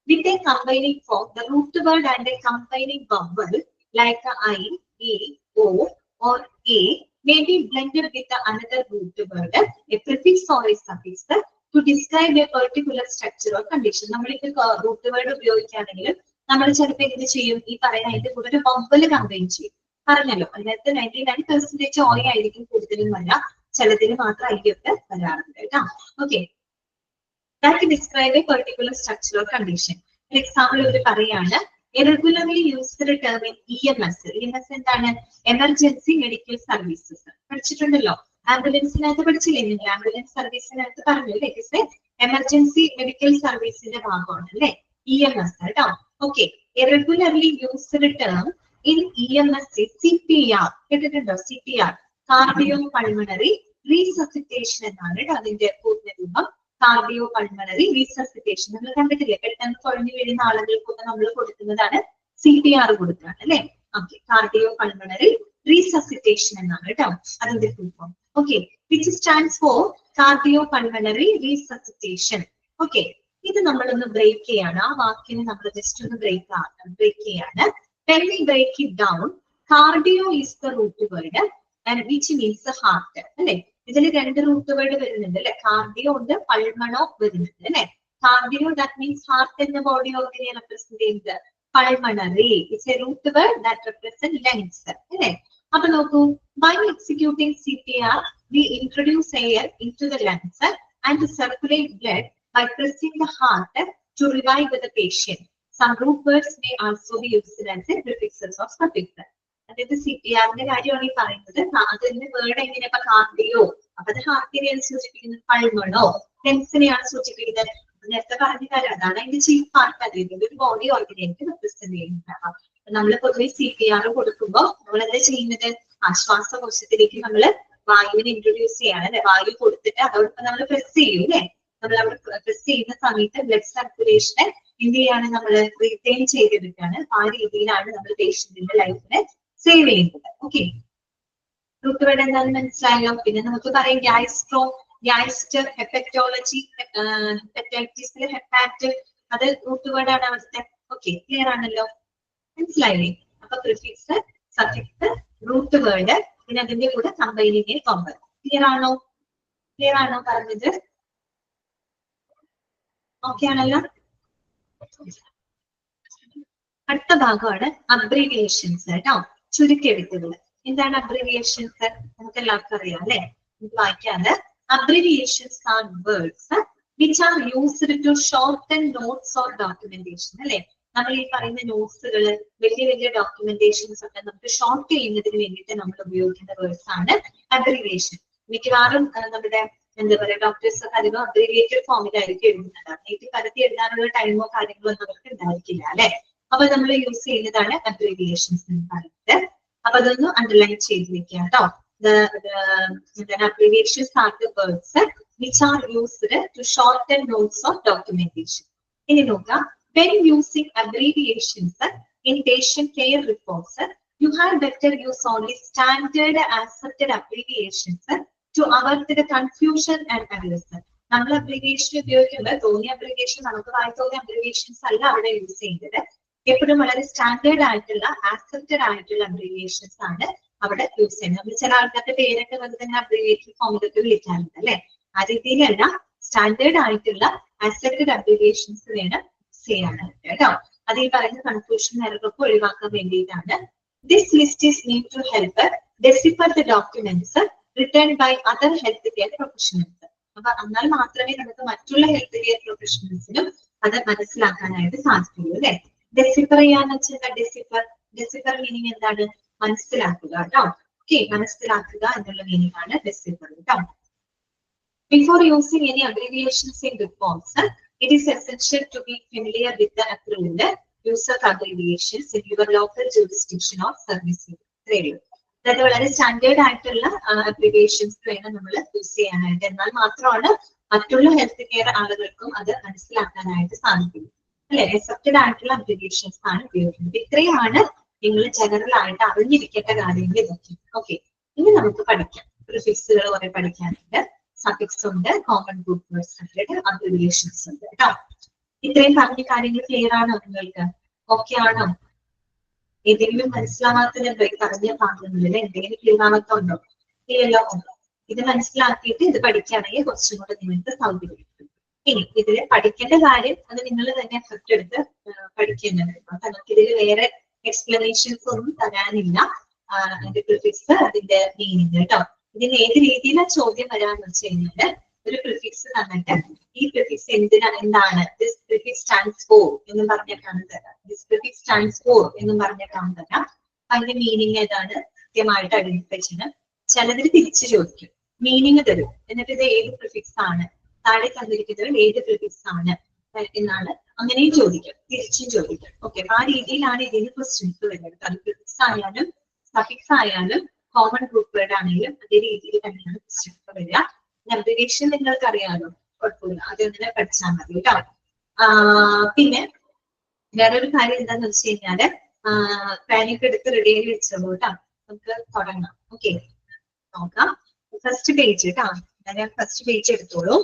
With a combining form the root word and a combining vowel like I, E, O or a may be blended with another root word, a prefix or a suffix to describe a particular structure or condition. നമ്മൾ ഇത് root word ഉപയോഗിക്കുകയാണെങ്കിൽ നമ്മൾ ചിലപ്പോൾ എന്ത് ചെയ്യും? ഈ പറയുന്ന അതിന്റെ കൂടെ ഒരു ബബല് കമ്പൈൻ ചെയ്യും. പറഞ്ഞല്ലോ, അതിനകത്ത് 99% ഓയ ആയിരിക്കും കൂടുതലും വരിക, ചിലതിൽ മാത്രം അയ്യൊക്കെ വരാറുണ്ട് കേട്ടോ. Okay, that describe a particular structure or condition. For example, ഒരു പറയാണ് regularly used term in EMS. EMS എന്താണ്? Emergency medical services. പഠിച്ചിട്ടുണ്ടല്ലോ, ആംബുലൻസിനകത്ത് പഠിച്ചില്ലേ നിങ്ങൾ? ആംബുലൻസ് സർവീസിനകത്ത് പറഞ്ഞു അല്ലേ? ഇറ്റ് എമർജൻസി മെഡിക്കൽ സർവീസിന്റെ ഭാഗമാണ് അല്ലെ EMS കേട്ടോ. Okay, regularly used term in EMS CPR. കേട്ടിട്ടുണ്ടോ? CPR, കാർഡിയോ പൾമണറി റീസസിറ്റേഷൻ എന്നാണ് കേട്ടോ അതിന്റെ പൂർണ്ണ രൂപം. കാർഡിയോ പൾമണറി റീസസിറ്റേഷൻ നമ്മൾ കണ്ടിട്ടില്ലേ? പെട്ടെന്ന് കുഴഞ്ഞു വീഴുന്ന ആളുകൾക്കൊക്കെ നമ്മൾ കൊടുക്കുന്നതാണ് CPR കൊടുക്കുകയാണ് അല്ലെ. ഓക്കെ, കാർഡിയോ പൾമണറി റീസസിറ്റേഷൻ എന്നാണ് കേട്ടോ അതിന്റെ full form. Okay, which stands for cardio pulmonary resuscitation. Okay, ഇത് നമ്മളൊന്ന് ബ്രേക്ക് ചെയ്യാണ്. ആ വാക്കിനെ നമ്മൾ ജസ്റ്റ് ഒന്ന് ബ്രേക്ക് ചെയ്യാണ്. When we break it down, cardio is the root word and which means the heart അല്ലെ. ഇതിൽ രണ്ട് റൂട്ട് വേർഡ് വരുന്നുണ്ട് അല്ലെ. കാർഡിയോ ഉണ്ട്, പൾമണോ വരുന്നുണ്ട് അല്ലെ. കാർഡിയോ ദാറ്റ് മീൻസ് ഹാർട്ട് എന്ന ബോഡി ഓർഗനെ റെപ്രസെന്റ് ചെയ്യുന്നത്. Pulmonary it's a root word that represent lungs അല്ലെ. അപ്പൊ നോക്കൂ, by executing CPR we introduce air into the lungs and circulate blood by pressing the heart to revive the patient. Some root words may also be used as a prefixes or suffixes. അതായത് CPRന്റെ കാര്യമാണ് ഈ പറയുന്നത്. അതിന്റെ word എങ്ങനെ? Cardio, അപ്പൊ അത് ഹാർട്ടിനെയാണ് സൂചിപ്പിക്കുന്നത്. പൾമണോ ലെങ്സിനെയാണ് സൂചിപ്പിക്കുന്നത്. നേരത്തെ പറഞ്ഞ കാര്യം അതാണ് അതിന്റെ ചീഫ് പാർട്ട്. അതായത് ഒരു ബോഡി ഓർഗനായിട്ട് റെപ്രസെന്റ് ചെയ്യുന്നതാണ്. നമ്മൾ പൊതുവെ CPR കൊടുക്കുമ്പോൾ നമ്മൾ എന്താ ചെയ്യുന്നത്? ശ്വാസകോശത്തിലേക്ക് നമ്മൾ വായുവിനെ ഇൻട്രൊഡ്യൂസ് ചെയ്യാണ് അല്ലെ. വായു കൊടുത്തിട്ട് അതോടൊപ്പം നമ്മൾ പ്രസ് ചെയ്യും അല്ലെ. നമ്മൾ അവിടെ പ്രസ് ചെയ്യുന്ന സമയത്ത് ബ്ലഡ് സർക്കുലേഷനെ എന്ത് ചെയ്യാണ്? നമ്മൾ റീറ്റെയിൻ ചെയ്തെടുക്കുകയാണ്. ആ രീതിയിലാണ് നമ്മൾ പേഷ്യന്റിന്റെ ലൈഫിനെ സേവ് ചെയ്യുന്നത്. ഓക്കെ, റൂട്ട് വേർഡ് എന്താണെന്ന് മനസ്സിലായല്ലോ. പിന്നെ നമുക്ക് പറയാം ഗ്യാസ്ട്രോ, ഗ്യാസ്റ്റർ, ഹെപ്പറ്റോളജി, ഹെപ്പറ്റൈറ്റിസിലെ ഹെപ്പാറ്റ്, അത് റൂട്ട് വേർഡ് ആണ് അവിടുത്തെ. ഓക്കെ, ക്ലിയർ ആണല്ലോ, മനസ്സിലായില്ലേ? അപ്പൊ പ്രിഫിക്സ്, സഫിക്സ്, റൂട്ട് വേർഡ്, പിന്നെ അതിന്റെ കൂടെ കമ്പൈനിങ് കോമ്പൗണ്ട്. ക്ലിയർ ആണോ? ക്ലിയർ ആണോ പറഞ്ഞത്? ഓക്കെ ആണല്ലോ. അടുത്ത ഭാഗമാണ് അബ്രീവിയേഷൻസ് കേട്ടോ, ചുരുക്കെഴുത്തുകൾ. എന്താണ് അബ്രീവിയേഷൻസ്? നമുക്ക് എല്ലാവർക്കും അറിയാം അല്ലെ? നമുക്ക് വായിക്കാതെ. Abbreviations are words which are used to shorten notes or documentation. അല്ലെ, നമ്മൾ ഈ പറയുന്ന നോട്ട്സുകൾ, വലിയ വലിയ ഡോക്യുമെന്റേഷൻസ് ഒക്കെ നമുക്ക് ഷോർട്ട് ചെയ്യുന്നതിന് വേണ്ടിയിട്ട് നമ്മൾ ഉപയോഗിക്കുന്ന വേർഡ്സ് ആണ് അബ്രീവിയേഷൻ. മിക്കവാറും നമ്മുടെ എന്താ പറയുക, ഡോക്ടേഴ്സ് ഒക്കെ അധികം അബ്രീവിയേറ്റഡ് ഫോമിലായിരിക്കും എഴുതുന്നുണ്ടാവും. നേരിട്ട് പരത്തി എഴുതാനുള്ള ടൈമോ കാര്യങ്ങളോ ഒന്നും അവർക്ക് ഉണ്ടായിരിക്കില്ല അല്ലെ. അപ്പൊ നമ്മൾ യൂസ് ചെയ്യുന്നതാണ് അബ്രീവിയേഷൻസ് എന്ന് പറയുന്നത്. അപ്പൊ അതൊന്ന് അണ്ടർലൈൻ ചെയ്ത് വെക്കുക കേട്ടോ. Abbreviations are the words which are used to shorten notes of documentation. ഇനി നോക്കാം, when using abbreviations in patient care reports, you had better use only standard accepted abbreviations to avoid the confusion and errors. നമ്മൾ abbreviation ഉപയോഗിക്കുമ്പോൾ തോന്നിയ abbreviation, നമുക്ക് വായി തോന്നിയ abbreviations അല്ല അവിടെ യൂസ് ചെയ്യുന്നത്. എപ്പോഴും വളരെ സ്റ്റാൻഡേർഡ് ആയിട്ടുള്ള, ആക്സെപ്റ്റഡ് ആയിട്ടുള്ള അബ്രിവിയേഷൻസ് ആണ് അവിടെ യൂസ് ചെയ്യുന്നത്. നമ്മൾ ചില ആൾക്കാരുടെ പേരൊക്കെ വെറുതെ തന്നെ അബ്രിവിയേറ്റഡ് ഫോമിലൊക്കെ വിളിക്കാറുണ്ട് അല്ലെ. ആ രീതിയിലല്ല, സ്റ്റാൻഡേർഡ് ആയിട്ടുള്ള ആക്സെപ്റ്റഡ് അബ്രിവിയേഷൻസ് വേണം യൂസ് ചെയ്യാനായിട്ട് കേട്ടോ. അത് ഈ പറയുന്ന കൺഫ്യൂഷൻ എററൊക്കെ ഒഴിവാക്കാൻ വേണ്ടിയിട്ടാണ്. This list is need to help decipher the documents return by other health care professionals. അപ്പൊ എന്നാൽ മാത്രമേ നമുക്ക് മറ്റുള്ള ഹെൽത്ത് കെയർ പ്രൊഫഷണൽസിനും അത് മനസ്സിലാക്കാനായിട്ട് സാധിക്കുള്ളൂ അല്ലെ. ഡെസിഫർ ചെയ്യാന്ന് വെച്ചാൽ ഡെസിഫർ, ഡെസിഫർ മീനിങ് എന്താണ്? മനസ്സിലാക്കുക കേട്ടോ. ഓക്കെ, മനസ്സിലാക്കുക എന്നുള്ള മീനിങ് ആണ് ഡെസിഫർ കേട്ടോ. Before using any abbreviations in reports, it is essential to be familiar with the approved use of abbreviations in your local jurisdiction or service area. അതായത് വളരെ standard ആയിട്ടുള്ള അബ്രിവിയേഷൻസ് വേണം നമ്മൾ യൂസ് ചെയ്യാനായിട്ട്. എന്നാൽ മാത്രമാണ് മറ്റുള്ള ഹെൽത്ത് കെയർ ആളുകൾക്കും അത് മനസ്സിലാക്കാനായിട്ട് സാധിക്കും അല്ലെ. അക്സെപ്റ്റഡ് ആയിട്ടുള്ള അബ്രിവിയേഷൻസ് ആണ് ഉപയോഗിക്കുന്നത്. ഇത്രയുമാണ് നിങ്ങൾ ജനറൽ ആയിട്ട് അറിഞ്ഞിരിക്കേണ്ട കാര്യങ്ങൾ ഇതൊക്കെ. ഓക്കെ, ഇനി നമുക്ക് പഠിക്കാം. പ്രിഫിക്സുകൾ കുറെ പഠിക്കാനുണ്ട്, സഫിക്സ് ഉണ്ട്, കോമൺ ഗ്രൂപ്പ് വേർഡ്സ് ഉണ്ട്, അബ്രിവിയേഷൻസ് ഉണ്ട് കേട്ടോ. ഇത്രയും പറഞ്ഞ കാര്യങ്ങൾ ക്ലിയർ ആണോ നിങ്ങൾക്ക്? ഓക്കെ ആണോ? ഏതെങ്കിലും മനസ്സിലാവാത്തതുണ്ടോ? ഈ പറഞ്ഞ ഭാഗങ്ങളിൽ എന്തെങ്കിലും ക്ലിയർ ആവാത്തുണ്ടോ? ഇല്ലല്ലോ. ഇത് മനസ്സിലാക്കിയിട്ട് ഇത് പഠിക്കുകയാണെങ്കിൽ കുറച്ചും കൂടെ നിങ്ങൾക്ക് സൗകര്യം. ഇനി ഇതിൽ പഠിക്കേണ്ട കാര്യം അത് നിങ്ങൾ തന്നെ എഫർട്ട് എടുത്ത് പഠിക്കേണ്ടത്. നമുക്ക് ഇതിൽ വേറെ എക്സ്പ്ലനേഷൻസ് ഒന്നും തരാനില്ല. അതിന്റെ പ്രിഫിക്സ്, അതിന്റെ മീനിങ് കേട്ടോ. ഇതിന് ഏത് രീതിയിലാണ് ചോദ്യം വരാന്ന് വെച്ച് കഴിഞ്ഞാല്, ഒരു പ്രിഫിക്സ് തന്നിട്ട് ഈ പ്രിഫിക്സ് എന്താണ് ദിസ് പ്രിഫിക്സ് സ്റ്റാൻഡ്സ് ഫോർ എന്ന് പറഞ്ഞിട്ടാണ് തരാം. ദിസ് പ്രിഫിക്സ് സ്റ്റാൻഡ്സ് ഫോർ എന്ന് പറഞ്ഞിട്ടാണ് തരാം. അതിന്റെ മീനിങ് ഏതാണ് കൃത്യമായിട്ട് ഐഡന്റിഫൈ ചെയ്യണം. ചിലതിൽ തിരിച്ചു ചോദിക്കും, മീനിങ് തരും, എന്നിട്ട് ഇത് ഏത് പ്രിഫിക്സ് ആണ്, താഴെ തന്നിരിക്കുന്നത് ഏത് പ്രിഫിക്സ് ആണ് എന്നാണ് അങ്ങനെയും ചോദിക്കും, തിരിച്ചും ചോദിക്കും. ഓക്കെ, ആ രീതിയിലാണ് ഇതിന് ക്വസ്റ്റ്യൻസ് വരുന്നത്. അത് പ്രിഫിക്സ് ആയാലും സഫിക്സ് ആയാലും കോമൺ ഗ്രൂപ്പ് വേർഡ് ആണെങ്കിലും അതേ രീതിയിൽ തന്നെയാണ് ക്വസ്റ്റ്യൻസ് വരിക. അബ്രിവിയേഷൻ നിങ്ങൾക്ക് അറിയാമല്ലോ, കുഴപ്പമില്ല, അതെങ്ങനെ പഠിച്ചാൽ മതി കേട്ടോ. പിന്നെ വേറൊരു കാര്യം എന്താന്ന് വെച്ച് കഴിഞ്ഞാല്, പാനിയൊക്കെ എടുത്ത് റെഡി ആയി വെച്ചോളൂ കേട്ടോ. നമുക്ക് തുടങ്ങാം. ഓക്കെ, നോക്കാം. ഫസ്റ്റ് പേജ് കേട്ടോ, ഞാൻ ഫസ്റ്റ് പേജ് എടുത്തോളൂ.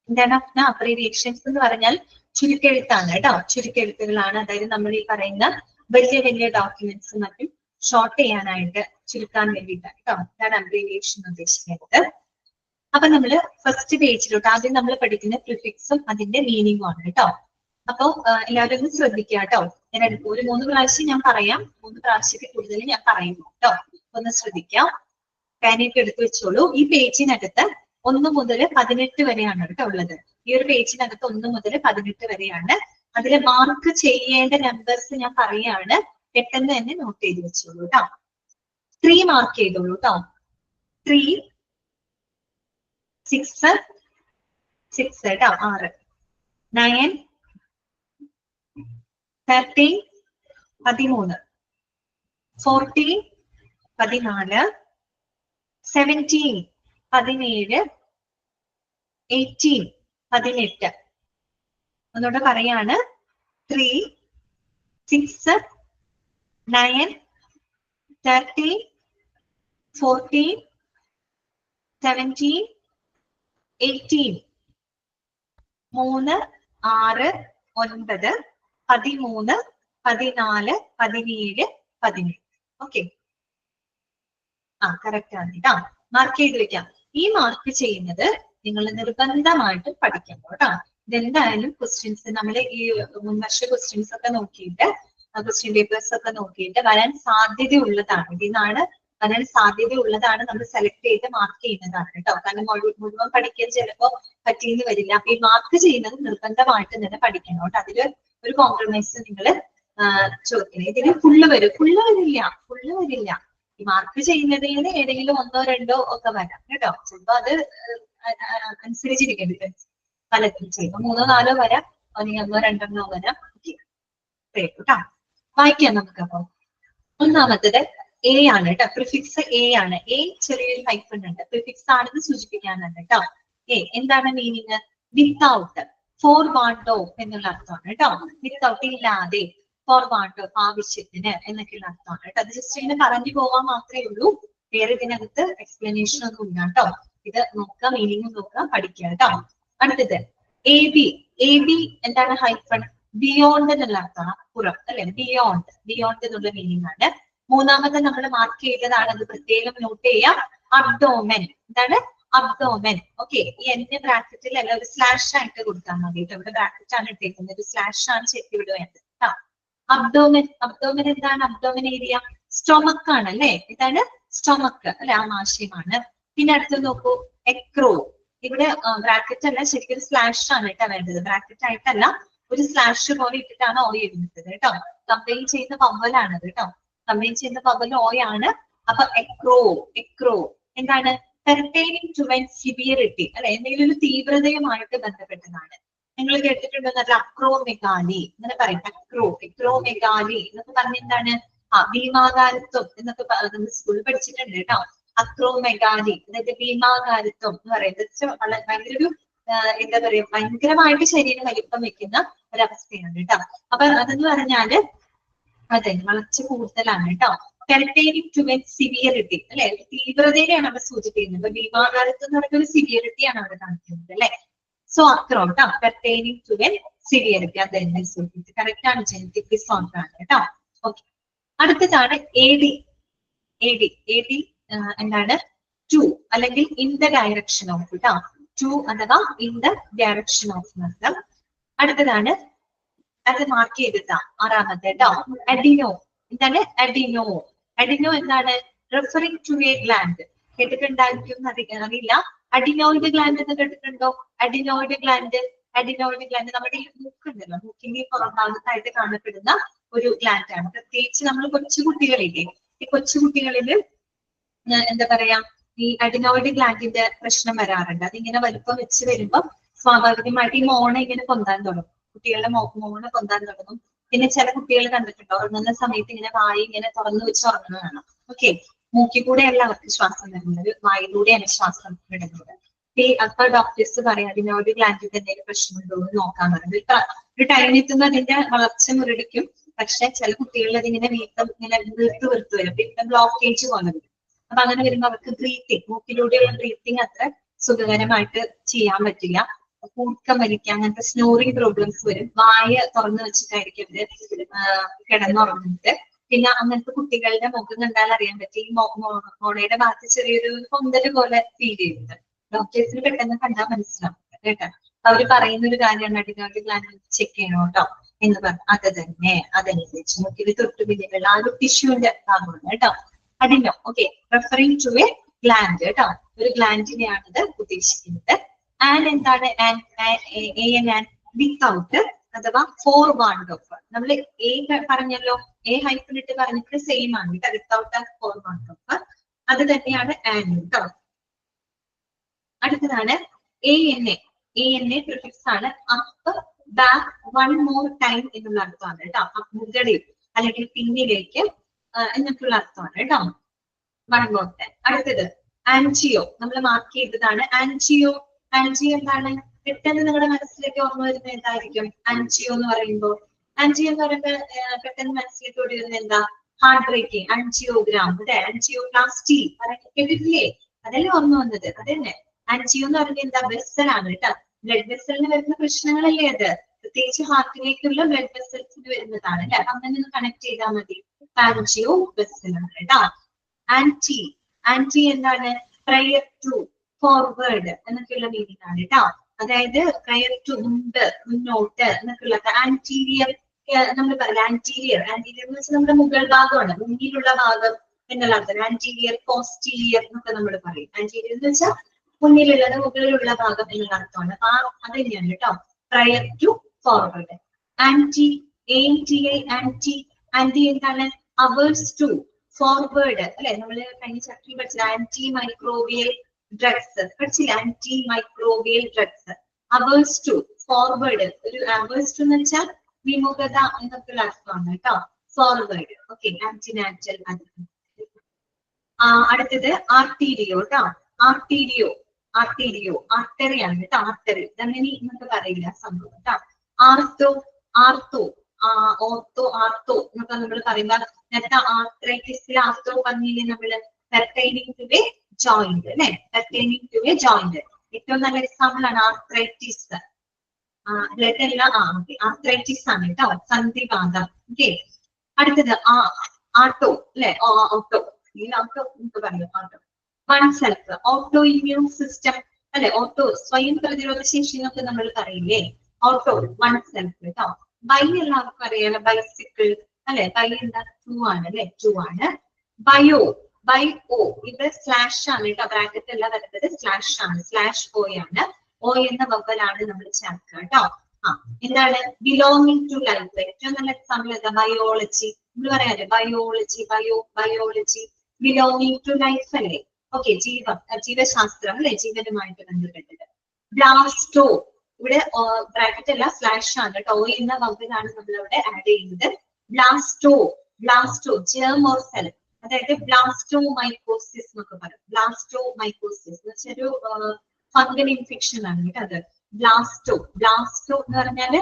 എന്താണ് അബ്രിവിയേഷൻസ് എന്ന് പറഞ്ഞാൽ ചുരുക്കെഴുത്താണ് കേട്ടോ. ചുരുക്കെഴുത്തുകളാണ്. അതായത് നമ്മൾ ഈ പറയുന്ന വലിയ വലിയ ഡോക്യുമെന്റ്സ് മറ്റും ഷോർട്ട് ചെയ്യാനായിട്ട്, ചുരുക്കാൻ വേണ്ടിയിട്ടാണ് കേട്ടോ. അതാണ് അബ്രിവിയേഷൻ ഉദ്ദേശിക്കുന്നത്. അപ്പൊ നമ്മള് ഫസ്റ്റ് പേജിലോട്ട് ആദ്യം നമ്മൾ പഠിക്കുന്ന പ്രിഫിക്സും അതിന്റെ മീനിങ്ങും ആണ് കേട്ടോ. അപ്പൊ എല്ലാവരും ഒന്ന് ശ്രദ്ധിക്കുക കേട്ടോ. ഞാൻ ഒരു 3 പ്രാവശ്യം ഞാൻ പറയാം, 3 പ്രാവശ്യത്തിൽ കൂടുതൽ ഞാൻ പറയുന്നു കേട്ടോ. ഒന്ന് ശ്രദ്ധിക്കാം. പാനൊക്കെ എടുത്തു വെച്ചോളൂ. ഈ പേജിനകത്ത് 1 മുതൽ 18 വരെയാണ് കേട്ടോ ഉള്ളത്. ഈ ഒരു പേജിനകത്ത് 1 മുതൽ 18 വരെയാണ്. അതിൽ മാർക്ക് ചെയ്യേണ്ട നമ്പേഴ്സ് ഞാൻ പറയാണ്, പെട്ടെന്ന് തന്നെ നോട്ട് ചെയ്ത് വെച്ചോളൂ കേട്ടോ. 3 മാർക്ക് ചെയ്തോളൂ കേട്ടോ. 3, 6 കേട്ടോ, 6, 9, 13, 13, 14, 14, 17, 17, 18, 18. ഒന്നുകൂടെ പറയാണ്. 3, 6, 9, 13, 14, 17, 18 3 6 9 13 14 17 17. ഓക്കെ, കറക്റ്റ് ആണ് കേട്ടോ. മാർക്ക് ചെയ്ത് വെക്കാം. ഈ മാർക്ക് ചെയ്യുന്നത് നിങ്ങൾ നിർബന്ധമായിട്ട് പഠിക്കണം കേട്ടോ. ഇതെന്തായാലും ക്വസ്റ്റ്യൻസ് നമ്മൾ ഈ മുൻവർഷ ക്വസ്റ്റ്യൻസ് ഒക്കെ നോക്കിയിട്ട് ക്വസ്റ്റ്യൻ പേപ്പേഴ്സ് ഒക്കെ നോക്കിയിട്ട് വരാൻ സാധ്യതയുള്ളതാണ്. ഇതിനാണ് വരാൻ സാധ്യതയുള്ളതാണ് നമ്മൾ സെലക്ട് ചെയ്ത് മാർക്ക് ചെയ്യുന്നതാണ് കേട്ടോ. കാരണം മുഴുവൻ പഠിക്കാൻ ചിലപ്പോ പറ്റിയെന്ന് വരില്ല. അപ്പൊ ഈ മാർക്ക് ചെയ്യുന്നത് നിർബന്ധമായിട്ട് തന്നെ പഠിക്കണം കേട്ടോ. അതില് ഒരു കോംപ്രമൈസ് നിങ്ങൾ ചോദിക്കണം. ഇതിന് ഫുള്ള് വരില്ല. ഈ മാർക്ക് ചെയ്യുന്നതിന് ഏതെങ്കിലും 1 or 2 ഒക്കെ വരാം കേട്ടോ. ചിലപ്പോ അത് അനുസരിച്ചിരിക്കും, പലതും ചിലപ്പോ 3 or 4 വരാം, അല്ലെങ്കിൽ 1 or 2 വരാം. കേട്ടോ, വായിക്കാം നമുക്കപ്പോ. ഒന്നാമത്തത് എ ആണ് കേട്ടോ. പ്രിഫിക്സ് എ ആണ്. എ ചെറിയൊരു ഹൈഫൺ ഉണ്ട്, പ്രിഫിക്സ് ആണെന്ന് സൂചിപ്പിക്കാനാണ് കേട്ടോ. എ എന്താണ് meaning? Without, for want of എന്നുള്ള അർത്ഥമാണ് കേട്ടോ. വിത്തൗട്ട് ഇല്ലാതെ, ഫോർ വാണ്ട് ഓഫ് ആവശ്യത്തിന് എന്നൊക്കെയുള്ള അർത്ഥമാണ് കേട്ടോ. അത് ജസ്റ്റ് ഇങ്ങനെ പറഞ്ഞു പോവാൻ മാത്രമേ ഉള്ളൂ, വേറെ ഇതിനകത്ത് എക്സ്പ്ലനേഷൻ ഒന്നും ഇല്ല കേട്ടോ. ഇത് നോക്കുക, മീനിങ് നോക്കുക, പഠിക്കുക കേട്ടോ. അടുത്തത് എ ബി. എ ബി എന്താണ്? ഹൈഫൺ, ബിയോണ്ട് എന്നുള്ള അർത്ഥമാണ്, അപ്പുറം അല്ലെ, ബിയോണ്ട് എന്നുള്ള മീനിങ് ആണ്. മൂന്നാമത്തെ നമ്മൾ മാർക്ക് ചെയ്തതാണ്, അത് പ്രത്യേകം നോട്ട് ചെയ്യാം. അബ്ഡോമൻ. എന്താണ്? അബ്ഡോമൻ. ഓക്കെ, ഈ എന്റെ ബ്രാക്കറ്റിൽ അല്ല, ഒരു സ്ലാഷ് ആയിട്ട് കൊടുത്താൽ മതി കേട്ടോ. ഇവിടെ ബ്രാക്കറ്റ് ആണ് ഇട്ടേക്കുന്നത്, ഒരു സ്ലാഷ് ആണ് ശരിക്കും ഇവിടെ വേണ്ടത് കേട്ടോ. അബ്ഡോമൻ എന്താണ്? അബ്ഡോമൻ ഏരിയ സ്റ്റൊമക്ക് ആണ് അല്ലെ. ഇതാണ് സ്റ്റൊമക്ക് അല്ലെ, ആ ആശയമാണ്. പിന്നെ അടുത്ത് നോക്കൂ, എക്രോ. ഇവിടെ ബ്രാക്കറ്റ് അല്ല, ശരിക്കും ഒരു സ്ലാഷ് ആണ് കേട്ടോ വേണ്ടത്, ബ്രാക്കറ്റ് ആയിട്ടല്ല. ഒരു സ്ലാഷ് പോലെ ഇട്ടിട്ടാണ് ഓ എഴുതുന്നത് കേട്ടോ. കമ്പൈൻ ചെയ്യുന്ന പവലാണ് കേട്ടോ. കമ്പൈൻ ചെയ്യുന്ന പവൽ ഓ ആണ്. അപ്പൊ എക്രോ എന്താണ്? പെർട്ടൈനിങ് ടു എൻ സിവിയറിറ്റി അല്ലെ, എന്തെങ്കിലും ഒരു തീവ്രതയുമായിട്ട് ബന്ധപ്പെട്ടതാണ്. നിങ്ങൾ കേട്ടിട്ടുണ്ടോ? നല്ല അക്രോമെഗാലി അങ്ങനെ പറയും. എക്രോമെഗാലി എന്നൊക്കെ പറഞ്ഞ എന്താണ്? ഭീമാകാരത്വം എന്നൊക്കെ നമ്മൾ സ്കൂളിൽ പഠിച്ചിട്ടുണ്ട് കേട്ടോ. അക്രോമെഗാലി അതായത് ഭീമാകാരത്വം എന്ന് പറയുന്നത് ഭയങ്കര ഒരു എന്താ പറയാ, ഭയങ്കരമായിട്ട് ശരീരം വലിപ്പം വെക്കുന്ന ഒരവസ്ഥയാണ് കേട്ടോ. അപ്പൊ അതെന്ന് പറഞ്ഞാല് അതെ, വളർച്ച കൂടുതലാണ് കേട്ടോ. പെർട്ടൈനിങ് ടു എൻ സിവിയറിറ്റി അല്ലെ, തീവ്രതയെയാണ് അവിടെ സൂചിപ്പിക്കുന്നത്. ഭീമാകാരത്വം എന്ന് പറയുന്ന ഒരു സിവിയറിറ്റിയാണ് അവിടെ കാണിക്കുന്നത് അല്ലെ. സോ അക്രോം കേട്ടോ, പെർട്ടൈനിങ് ടു എൻ സിവിയറിറ്റി, അത് തന്നെ സൂചിപ്പിച്ചത് കറക്റ്റ് ആണ്. ജനറ്റിക് സോങ് ആണ് കേട്ടോ. ഓക്കെ, അടുത്തതാണ് എ ഡി. എന്താണ്? ടു അല്ലെങ്കിൽ ഇൻ ദ ഡയറക്ഷൻ ഓഫ് കേട്ടോ. ടു അഥവാ ഇൻ ദ ഡയറക്ഷൻ ഓഫ് എന്നർത്ഥം. അടുത്തതാണ്, അത് മാർക്ക് ചെയ്തിട്ടാ ആറാമത്തെ കേട്ടോ. അഡിനോ. എന്താണ്? അഡിനോ എന്താണ്? Referring to a gland. കേട്ടിട്ടുണ്ടായിരിക്കും അറിയില്ല. അഡിനോയിഡ് ഗ്ലാൻഡ് എന്ന് കേട്ടിട്ടുണ്ടോ? അഡിനോയിഡ് ഗ്ലാൻഡ് നമ്മുടെ ഈ മൂക്കുണ്ടല്ലോ, മൂക്കിന്റെ പുറം ഭാഗത്തായിട്ട് കാണപ്പെടുന്ന ഒരു ഗ്ലാൻഡ് ആണ്. പ്രത്യേകിച്ച് നമ്മൾ കൊച്ചുകുട്ടികളില്ലേ, ഈ കൊച്ചുകുട്ടികളില് എന്താ പറയാ, ഈ അഡിനോയിഡ് ഗ്ലാൻഡിന്റെ പ്രശ്നം വരാറുണ്ട്. അതിങ്ങനെ വലുപ്പം വെച്ച് വരുമ്പോൾ സ്വാഭാവികമായിട്ട് ഈ മോണ ഇങ്ങനെ പൊന്താൻ തുടങ്ങും, കുട്ടികളുടെ മോണ പൊന്താൻ തുടങ്ങും. പിന്നെ ചില കുട്ടികൾ കണ്ടിട്ടുണ്ടോ, ഉറങ്ങുന്ന സമയത്ത് ഇങ്ങനെ വായി ഇങ്ങനെ തുറന്നു വെച്ച് ഉറങ്ങുന്നത് കാണാം. ഓക്കെ, മൂക്കിൽ കൂടെയല്ല അവർക്ക് ശ്വാസം വരുന്നത്, വായിലൂടെയാണ് ശ്വാസം വിടുന്നത്. അപ്പൊ ഡോക്ടേഴ്സ് പറയാം അഡിനോയിഡ് ഗ്ലാൻഡിന്റെ എന്തെങ്കിലും പ്രശ്നമുണ്ടോ എന്ന് നോക്കാൻ പറയുന്നത്. ഒരു ടൈം എത്തുമ്പോൾ അതിന്റെ വളർച്ച മുരടിക്കും. പക്ഷെ ചില കുട്ടികളിൽ അതിങ്ങനെ ഇങ്ങനെ വീർത്ത് വരും, പിന്നെ ബ്ലോക്കേജ് പോലെ വരും. അപ്പൊ അങ്ങനെ വരുമ്പോൾ അവർക്ക് ബ്രീത്തിങ്, മൂക്കിലൂടെയുള്ള ബ്രീത്തിങ് അത്ര സുഖകരമായിട്ട് ചെയ്യാൻ പറ്റില്ല. കൂക്കം വലിക്കുക, അങ്ങനത്തെ സ്നോറിങ് പ്രോബ്ലംസ് വരും. വായ തുറന്നു വെച്ചിട്ടായിരിക്കും അവര് കിടന്നുറങ്ങുന്നത്. പിന്നെ അങ്ങനത്തെ കുട്ടികളുടെ മുഖം കണ്ടാൽ അറിയാൻ പറ്റും, ഈ മോണയുടെ ഭാഗത്ത് ചെറിയൊരു പൊന്തല് പോലെ ഫീൽ ചെയ്യുന്നത്. ഡോക്ടേഴ്സിന് പെട്ടെന്ന് കണ്ടാൽ മനസ്സിലാവും കേട്ടോ. അവര് പറയുന്ന ഒരു കാര്യമാണ് അഡിനോയിഡ് ഗ്ലാൻഡ് ചെക്ക് ചെയ്യണം കേട്ടോ എന്ന് പറഞ്ഞു. അത് തന്നെ, അതനുസരിച്ച് മൂക്കില് തൊട്ടു പിന്നിലുള്ള ആ ഒരു ടിഷ്യൂവിന്റെ ഭാഗമാണ് കേട്ടോ adeno. Okay, referring to a gland കേട്ടോ, ഒരു ഗ്ലാൻഡിനെയാണ് ഇത് ഉദ്ദേശിക്കുന്നത്. ആൻഡ് എന്താണ്? വിത്തൗട്ട് അഥവാ ഫോർ വാണ്ട് ഓഫ്. നമ്മൾ എ പറഞ്ഞല്ലോ, എ ഹൈഫൻ ഇട്ട് പറഞ്ഞിട്ട് സെയിം ആണ് കേട്ടോ, without and for want of. അത് തന്നെയാണ് ആൻഡ് കേട്ടോ. അടുത്തതാണ് എ എൻ എ പ്രിഫിക്സ് ആണ്. Up, back, one more time എന്നുള്ള അർത്ഥമാണ് കേട്ടോ. മുകളിൽ അല്ലെങ്കിൽ പിന്നിലേക്ക് എന്നൊക്കെയുള്ള അർത്ഥമാണ് കേട്ടോ. One more time. അടുത്തത് ആൻജിയോ, നമ്മൾ മാർക്ക് ചെയ്തതാണ്. ആൻജിയോ എന്താണ്? പെട്ടെന്ന് നിങ്ങളുടെ മനസ്സിലേക്ക് ഓർമ്മ വരുന്നത് എന്തായിരിക്കും? ആൻജിയോ എന്ന് പറയുമ്പോൾ പെട്ടെന്ന് മനസ്സിലേക്ക് ഓടി വരുന്നത് എന്താ? ഹാർട്ട് ബ്രേക്കിംഗ്, ആൻജിയോഗ്രാം, അതെ, ആൻജിയോപ്ലാസ്റ്റി കേട്ടിട്ടില്ലേ? അതല്ലേ ഓർമ്മ വന്നത്? അതന്നെ ആൻജിയോ എന്ന് പറഞ്ഞാൽ എന്താ വെസൽ ആണ് കേട്ടോ. ബ്ലഡ് വെസലിന് വരുന്ന പ്രശ്നങ്ങളല്ലേ അത്, പ്രത്യേകിച്ച് ഹാർട്ടിലേക്കുള്ള ബ്ലഡ് വെസൽസിന് വരുന്നതാണ് അല്ലെ. അങ്ങനെ ഒന്ന് കണക്ട് ചെയ്താൽ മതി. ആൻജിയോ വെസൽ ആണ് കേട്ടോ. ആന്റി ആന്റി എന്താണ്? പ്രയർ ടു, ഫോർവേഡ് എന്നൊക്കെയുള്ള മീനിങ് ആണ് കേട്ടോ. അതായത് പ്രയർ ടു, മുമ്പ്, മുന്നോട്ട് എന്നൊക്കെയുള്ളത്. ആന്റീരിയർ നമ്മൾ പറയാം. ആന്റീരിയർ ആന്റീരിയർ എന്ന് വെച്ചാൽ നമ്മുടെ മുകൾ ഭാഗമാണ്, മുന്നിലുള്ള ഭാഗം എന്നുള്ള അർത്ഥം. ആന്റീരിയർ, പോസ്റ്റീരിയർ എന്നൊക്കെ നമ്മൾ പറയും. ആന്റീരിയർ എന്ന് വെച്ചാൽ മുന്നിലുള്ളത്, മുകളിലുള്ള ഭാഗം എന്നുള്ള അർത്ഥമാണ്. അപ്പൊ അത് തന്നെയാണ് കേട്ടോ, prior to, forward. Anti, anti anti എന്താണ്? അവേഴ്സ് ടു, ഫോർവേഡ് അല്ലെ. നമ്മള് കഴിഞ്ഞ ചാപ്റ്ററിൽ പഠിച്ചത് ആന്റി മൈക്രോബിയൽ ഡ്രഗ്സ് പഠിച്ചില്ല. Anti microbial drugs. Averse to, forward. ഒരു അവേഴ്സ് ടു എന്ന് വെച്ചാൽ വിമുഖത എന്നൊക്കെ അർത്ഥമാണ് കേട്ടോ. ഫോർവേഡ്. Okay, antenatal. അടുത്തത് ആർട്ടീരിയോ കേട്ടോ. ആർട്ടീരിയോ, ആർട്ടീരിയോ ആർട്ടറിയാണ് കേട്ടോ. ആർട്ടറി അങ്ങനെ എന്നൊക്കെ പറയില്ല സംഭവം കേട്ടോ. ആർത്തോ, ആർത്തോ, ഓർത്തോ, ആർത്തോ എന്നൊക്കെ നമ്മൾ പറയുമ്പോ നേരത്തെ ആർത്രൈറ്റിസിൽ ആർത്തോ പറഞ്ഞില്ലേ നമ്മള്, പെർട്ടൈനിങ് ടു എ ജോയിന്റ് അല്ലെ. പെർട്ടൈനിങ് ടു എ ജോയിന്റ് ഏറ്റവും നല്ല എക്സാമ്പിൾ ആണ് ആർത്രൈറ്റിസ്. ബ്ലഡ് അല്ല, ആർത്രൈറ്റിസ് ആണ് കേട്ടോ, സന്ധിവാതം. ഓക്കെ, അടുത്തത് ആട്ടോ അല്ലെ. ഓട്ടോ, ഈ ആട്ടോ നമുക്ക് പറയാം. ആട്ടോ, one self, auto immune system അല്ലെ. ഓട്ടോ, സ്വയം പ്രതിരോധ ശേഷി എന്നൊക്കെ നമ്മൾ പറയില്ലേ. ഓട്ടോ, വൺ സെൽഫ് കേട്ടോ. ബൈ എല്ലാവർക്കും അറിയാലോ, ബൈസിക്കിൾ അല്ലെ. ബൈ എന്താ? ടു ആണ് അല്ലെ, ടു ആണ്. ബയോ, ബൈ ഓ, ഇത് സ്ലാഷ് ആണ് കേട്ടോ. ബ്രാക്കറ്റ് അല്ല വരുന്നത്, സ്ലാഷ് ആണ്. സ്ലാഷ് ഓ ആണ്. ഓ എന്ന വവ്വലാണ് നമ്മൾ ചേർക്കുക കേട്ടോ. എന്താണ്? Belonging to life. ഏറ്റവും നല്ല എക്സാമ്പിൾ എന്താ? ബയോളജി. നമ്മൾ പറയാല്ലേ, biology, biology belonging to life അല്ലേ. ഓക്കെ, ജീവശാസ്ത്രം അല്ലെ, ജീവനുമായിട്ട് ബന്ധപ്പെട്ടത്. ബ്ലാസ്റ്റോ, ഇവിടെ ബ്രാക്കറ്റ് അല്ല, സ്ലാഷ് ആണ് കേട്ടോ. ഓ എന്ന വവ്വലാണ് നമ്മൾ അവിടെ ആഡ് ചെയ്യുന്നത്. ബ്ലാസ്റ്റോ, ബ്ലാസ്റ്റോ, ജേം ഓർ സെൽ. അതായത് ബ്ലാസ്റ്റോ മൈക്കോസിസ് എന്നൊക്കെ പറയും. ബ്ലാസ്റ്റോ മൈക്കോസിസ് എന്ന് വെച്ചൊരു ഫംഗൽ ഇൻഫെക്ഷൻ ആണ് കേട്ടോ അത്. ബ്ലാസ്റ്റോ, ബ്ലാസ്റ്റോ എന്ന് പറഞ്ഞാല്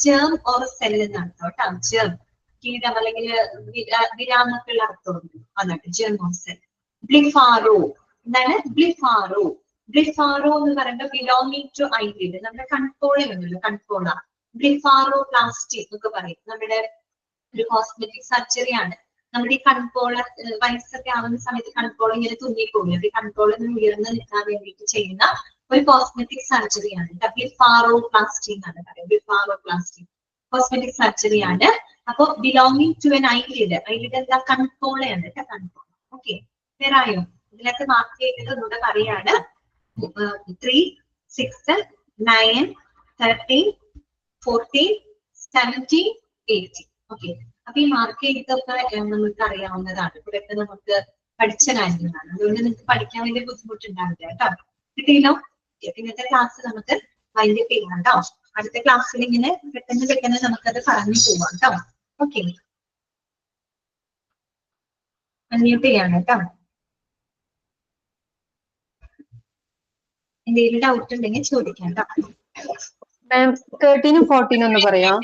ജേം ഓർ സെൽ എന്നാണ് കേട്ടോ. ജേം, കീടം അല്ലെങ്കിൽ വിരാന്നൊക്കെയുള്ള അർത്ഥമുണ്ട്. അതാണ് ജേം ഓർ സെൽ. ബ്ലിഫാറോ, എന്താണ്? ബ്ലിഫാറോ, ബ്ലിഫാറോ എന്ന് പറയുന്നത് ബിലോങ്ങിങ് ടു ഐലിഡ്. നമ്മുടെ കൺപോള ഉണ്ടല്ലോ, കൺപോള. ബ്ലിഫാറോ പ്ലാസ്റ്റി എന്നൊക്കെ പറയും. നമ്മുടെ ഒരു കോസ്മെറ്റിക് സർജറി ആണ്. നമ്മുടെ ഈ കൺപോള വയസ്സൊക്കെ ആവുന്ന സമയത്ത് കൺപോള ഇങ്ങനെ തുന്നിപ്പോകും. ഈ കൺപോള ഉയർന്ന് നിൽക്കാൻ വേണ്ടിയിട്ട് ചെയ്യുന്ന ഒരു കോസ്മെറ്റിക് സർജറിയാണ്. ബ്ലിഫാറോ പ്ലാസ്റ്റി എന്നാണ് പറയുന്നത്. ബ്ലിഫാറോ പ്ലാസ്റ്റി കോസ്മെറ്റിക് സർജറി ആണ്. അപ്പൊ belonging to an eyelid. Eyelid എന്താ? കൺപോളയാണ് കേട്ടോ, കൺപോള. ഓക്കെ, വേറായോ? ഇതിനകത്ത് മാർക്ക് ചെയ്തത് ഒന്നുകൂടെ പറയാണ്. 3, 6, 9, 13, 14, 17, 18. ഓക്കെ, അപ്പൊ ഈ മാർക്ക് ചെയ്തൊക്കെ നമുക്ക് അറിയാവുന്നതാണ്. ഇവിടെയൊക്കെ നമുക്ക് പഠിച്ച കാര്യങ്ങളാണ്. അതുകൊണ്ട് നിങ്ങൾക്ക് പഠിക്കാൻ വലിയ ബുദ്ധിമുട്ടുണ്ടാവില്ല കേട്ടോ. കിട്ടിയല്ലോ? ഇന്നത്തെ ക്ലാസ് നമുക്ക് വൈൻഡപ്പ് ചെയ്യാം കേട്ടോ. അടുത്ത ക്ലാസ്സിൽ ഇങ്ങനെ പെട്ടെന്ന് നമുക്കത് പറഞ്ഞു പോവാം കേട്ടോ. ഓക്കെ, അൺമ്യൂട്ട് ചെയ്യാണ് കേട്ടോ. എന്തെങ്കിലും ഡൗട്ട് ഉണ്ടെങ്കിൽ ചോദിക്കാം കേട്ടോ. 13 14 ഒന്ന് പറയാം.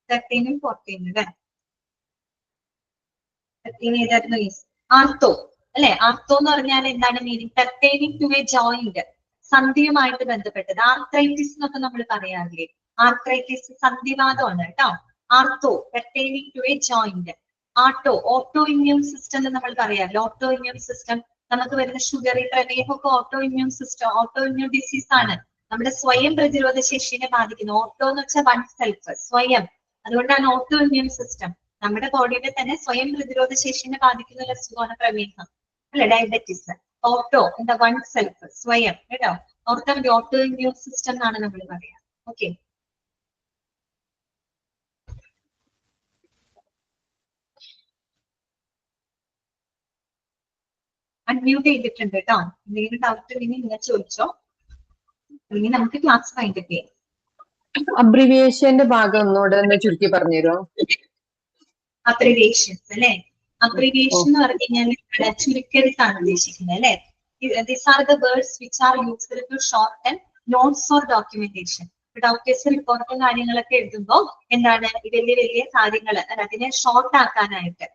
13 14 അല്ലേ? 13 ഏതായിരുന്നു? ആർത്തോ അല്ലെ. ആർത്തോ എന്ന് പറഞ്ഞാൽ എന്താണ് meaning? Pertaining to a joint, സന്ധിയുമായിട്ട് ബന്ധപ്പെട്ടത്. ആർത്രൈറ്റിസ് എന്നൊക്കെ നമ്മൾ പറയാറില്ലേ? ആർത്രൈറ്റിസ് സന്ധിവാദമാണ് കേട്ടോ. Arthro, pertaining to a joint. Auto, auto immune system എന്ന് നമ്മൾ പറയാറില്ല. ഓട്ടോ ഇമ്മ്യൂൺ സിസ്റ്റം നമുക്ക് വരുന്ന ഷുഗർ, പ്രമേഹമൊക്കെ auto immune system, auto immune disease ആണ്. നമ്മുടെ സ്വയം പ്രതിരോധ ശേഷിനെ ബാധിക്കുന്നു. ഓട്ടോ എന്ന് വെച്ചാൽ വൺ സെൽഫ്, സ്വയം. അതുകൊണ്ടാണ് ഓട്ടോ ഇമ്മ്യൂൺ സിസ്റ്റം. നമ്മുടെ ബോഡിയുടെ തന്നെ സ്വയം പ്രതിരോധ ശേഷിനെ ബാധിക്കുന്ന ഒരു അസുഖമാണ് പ്രമേഹം അല്ലെ, ഡയബറ്റീസ്. ഓട്ടോ എന്താ? വൺ സെൽഫ്, സ്വയം കേട്ടോ. ഓർത്താൽ മതി, ഓട്ടോ ഇമ്മ്യൂൺ സിസ്റ്റം എന്നാണ് നമ്മൾ പറയാം. ഓക്കെ, അൺമ്യൂട്ട് ചെയ്തിട്ടുണ്ട് കേട്ടോ. എന്തെങ്കിലും ഡൗട്ട് ഉണ്ടെങ്കിൽ നിങ്ങൾ ചോദിച്ചോ, അല്ലെങ്കിൽ നമുക്ക് ക്ലാസ് വൈൻഡപ്പ് ചെയ്യാം. അബ്രിവിയേഷന്റെ ഭാഗം ഒന്നുകൂടെ ഒന്ന് ചുരുക്കി പറഞ്ഞുതരോ? അബ്രിവിയേഷൻസ് അല്ലെ. അബ്രിവിയേഷൻ എന്ന് പറഞ്ഞു കഴിഞ്ഞാൽ ചുരുക്കെഴുത്താണ് ഉദ്ദേശിക്കുന്നത് അല്ലെ. These are the words which are used to shorten notes or documentation. Doctors റിപ്പോർട്ടും കാര്യങ്ങളൊക്കെ എഴുതുമ്പോൾ എന്താണ് വലിയ വലിയ കാര്യങ്ങൾ അതിനെ ഷോർട്ട് ആക്കാനായിട്ട്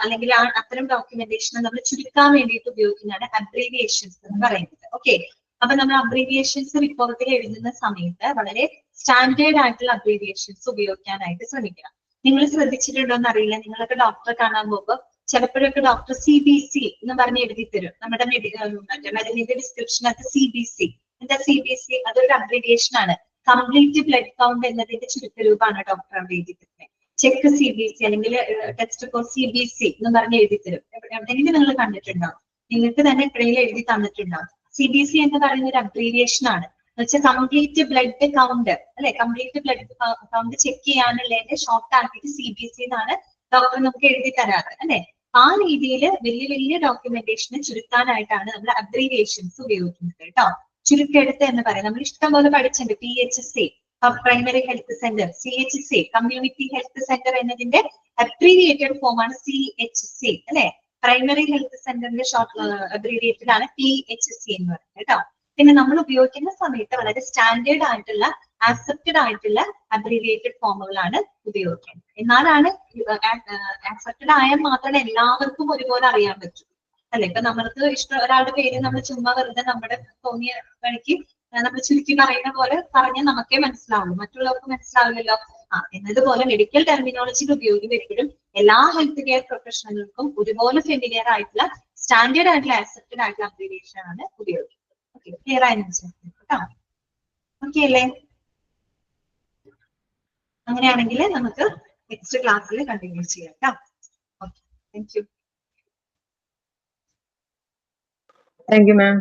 അല്ലെങ്കിൽ അത്തരം ഡോക്യുമെന്റേഷൻ നമ്മൾ ചുരുക്കാൻ വേണ്ടിയിട്ട് ഉപയോഗിക്കുന്നതാണ് അബ്രീവിയേഷൻസ് എന്ന് പറയുന്നത്. ഓക്കെ. അപ്പൊ നമ്മൾ അബ്രീവിയേഷൻസ് റിപ്പോർട്ടിൽ എഴുതുന്ന സമയത്ത് വളരെ സ്റ്റാൻഡേർഡ് ആയിട്ടുള്ള അബ്രീവിയേഷൻസ് ഉപയോഗിക്കാനായിട്ട് ശ്രമിക്കണം. നിങ്ങൾ ശ്രദ്ധിച്ചിട്ടുണ്ടോ എന്ന് അറിയില്ല, നിങ്ങളൊക്കെ ഡോക്ടറെ കാണാൻ പോകുമ്പോൾ ചിലപ്പോഴൊക്കെ ഡോക്ടർ CBC എന്ന് പറഞ്ഞ് എഴുതി തരും. നമ്മുടെ മരുന്നിന്റെ ഡിസ്ക്രിപ്ഷനകത്ത് CBC. എന്താ CBC? അതൊരു അബ്രീവിയേഷൻ ആണ്. കംപ്ലീറ്റ് ബ്ലഡ് കൗണ്ട് എന്നതിന്റെ ചുരുക്കരൂപമാണ് ഡോക്ടർ അവിടെ എഴുതി തരുന്നത്. ചെക്ക് CBC അല്ലെങ്കിൽ ടെസ്റ്റ് ഫോർ CBC എന്ന് പറഞ്ഞ് എഴുതി തരും. എവിടെയെങ്കിലും നിങ്ങൾ കണ്ടിട്ടുണ്ടോ? നിങ്ങൾക്ക് തന്നെ എപ്പോഴെങ്കിലും എഴുതി തന്നിട്ടുണ്ടോ? CBC എന്ന് പറയുന്ന ഒരു അബ്രീവിയേഷൻ ആണ്. എന്നുവെച്ചാൽ കംപ്ലീറ്റ് ബ്ലഡ് കൗണ്ട് അല്ലെ, കംപ്ലീറ്റ് ബ്ലഡ് കൗണ്ട് ചെക്ക് ചെയ്യാനുള്ളതിന്റെ ഷോർട്ട് ആക്കിയിട്ട് CBC എന്നാണ് ഡോക്ടർ നമുക്ക് എഴുതി തരാറ് അല്ലെ. ആ രീതിയിൽ വലിയ വലിയ ഡോക്യുമെന്റേഷനെ ചുരുക്കാനായിട്ടാണ് നമ്മൾ അബ്രീവിയേഷൻസ് ഉപയോഗിക്കുന്നത് കേട്ടോ. ചുരുക്കെടുത്ത് എന്ന് പറയാം. നമ്മൾ ഇഷ്ടംപോലെ പഠിച്ചിട്ടുണ്ട്. PHC primary health centre, CHC community health centre എന്നതിന്റെ അബ്രീവിയേറ്റഡ് ഫോം ആണ് CHC അല്ലെ. പ്രൈമറി ഹെൽത്ത് സെന്ററിന്റെ ഷോർട്ട് അബ്രീവിയേറ്റഡ് ആണ് PHC എന്ന് പറയുന്നത് കേട്ടോ. പിന്നെ നമ്മൾ ഉപയോഗിക്കുന്ന സമയത്ത് വളരെ സ്റ്റാൻഡേർഡ് ആയിട്ടുള്ള ആക്സെപ്റ്റഡ് ആയിട്ടുള്ള അബ്രീവിയേറ്റഡ് ഫോമുകളാണ് ഉപയോഗിക്കുന്നത്. എന്നാലാണ് ആക്സെപ്റ്റഡ് ആയാൽ മാത്രമേ എല്ലാവർക്കും ഒരുപോലെ അറിയാൻ പറ്റൂ അല്ലെ. ഇപ്പൊ നമ്മൾക്ക് ഇഷ്ടം ഒരാളുടെ പേര് നമ്മൾ ചുമ്മാ വെറുതെ നമ്മുടെ തോന്നിയ വഴിക്ക് നമ്മൾ ചുരുക്കി പറയുന്ന പോലെ പറഞ്ഞാൽ നമുക്കേ മനസ്സിലാവുള്ളൂ, മറ്റുള്ളവർക്ക് മനസ്സിലാവില്ലല്ലോ. എന്നതുപോലെ മെഡിക്കൽ ടെർമിനോളജിയിൽ ഉപയോഗിക്കുമ്പോൾ എപ്പോഴും എല്ലാ ഹെൽത്ത് കെയർ പ്രൊഫഷണലുകൾക്കും ഒരുപോലെ ഫെമിലിയർ ആയിട്ടുള്ള സ്റ്റാൻഡേർഡ് ആയിട്ടുള്ള ആക്സെപ്റ്റഡ് ആയിട്ടുള്ള അബ്രീവിയേഷൻ ആണ് ഉപയോഗിക്കുന്നത്. ഓക്കെ, ക്ലിയർ ആയി കേട്ടോ? ഓക്കെ അല്ലേ? അങ്ങനെയാണെങ്കിൽ നമുക്ക് നെക്സ്റ്റ് ക്ലാസ്സിൽ കണ്ടിന്യൂ ചെയ്യാം കേട്ടോ. Okay, thank you. Thank you ma'am.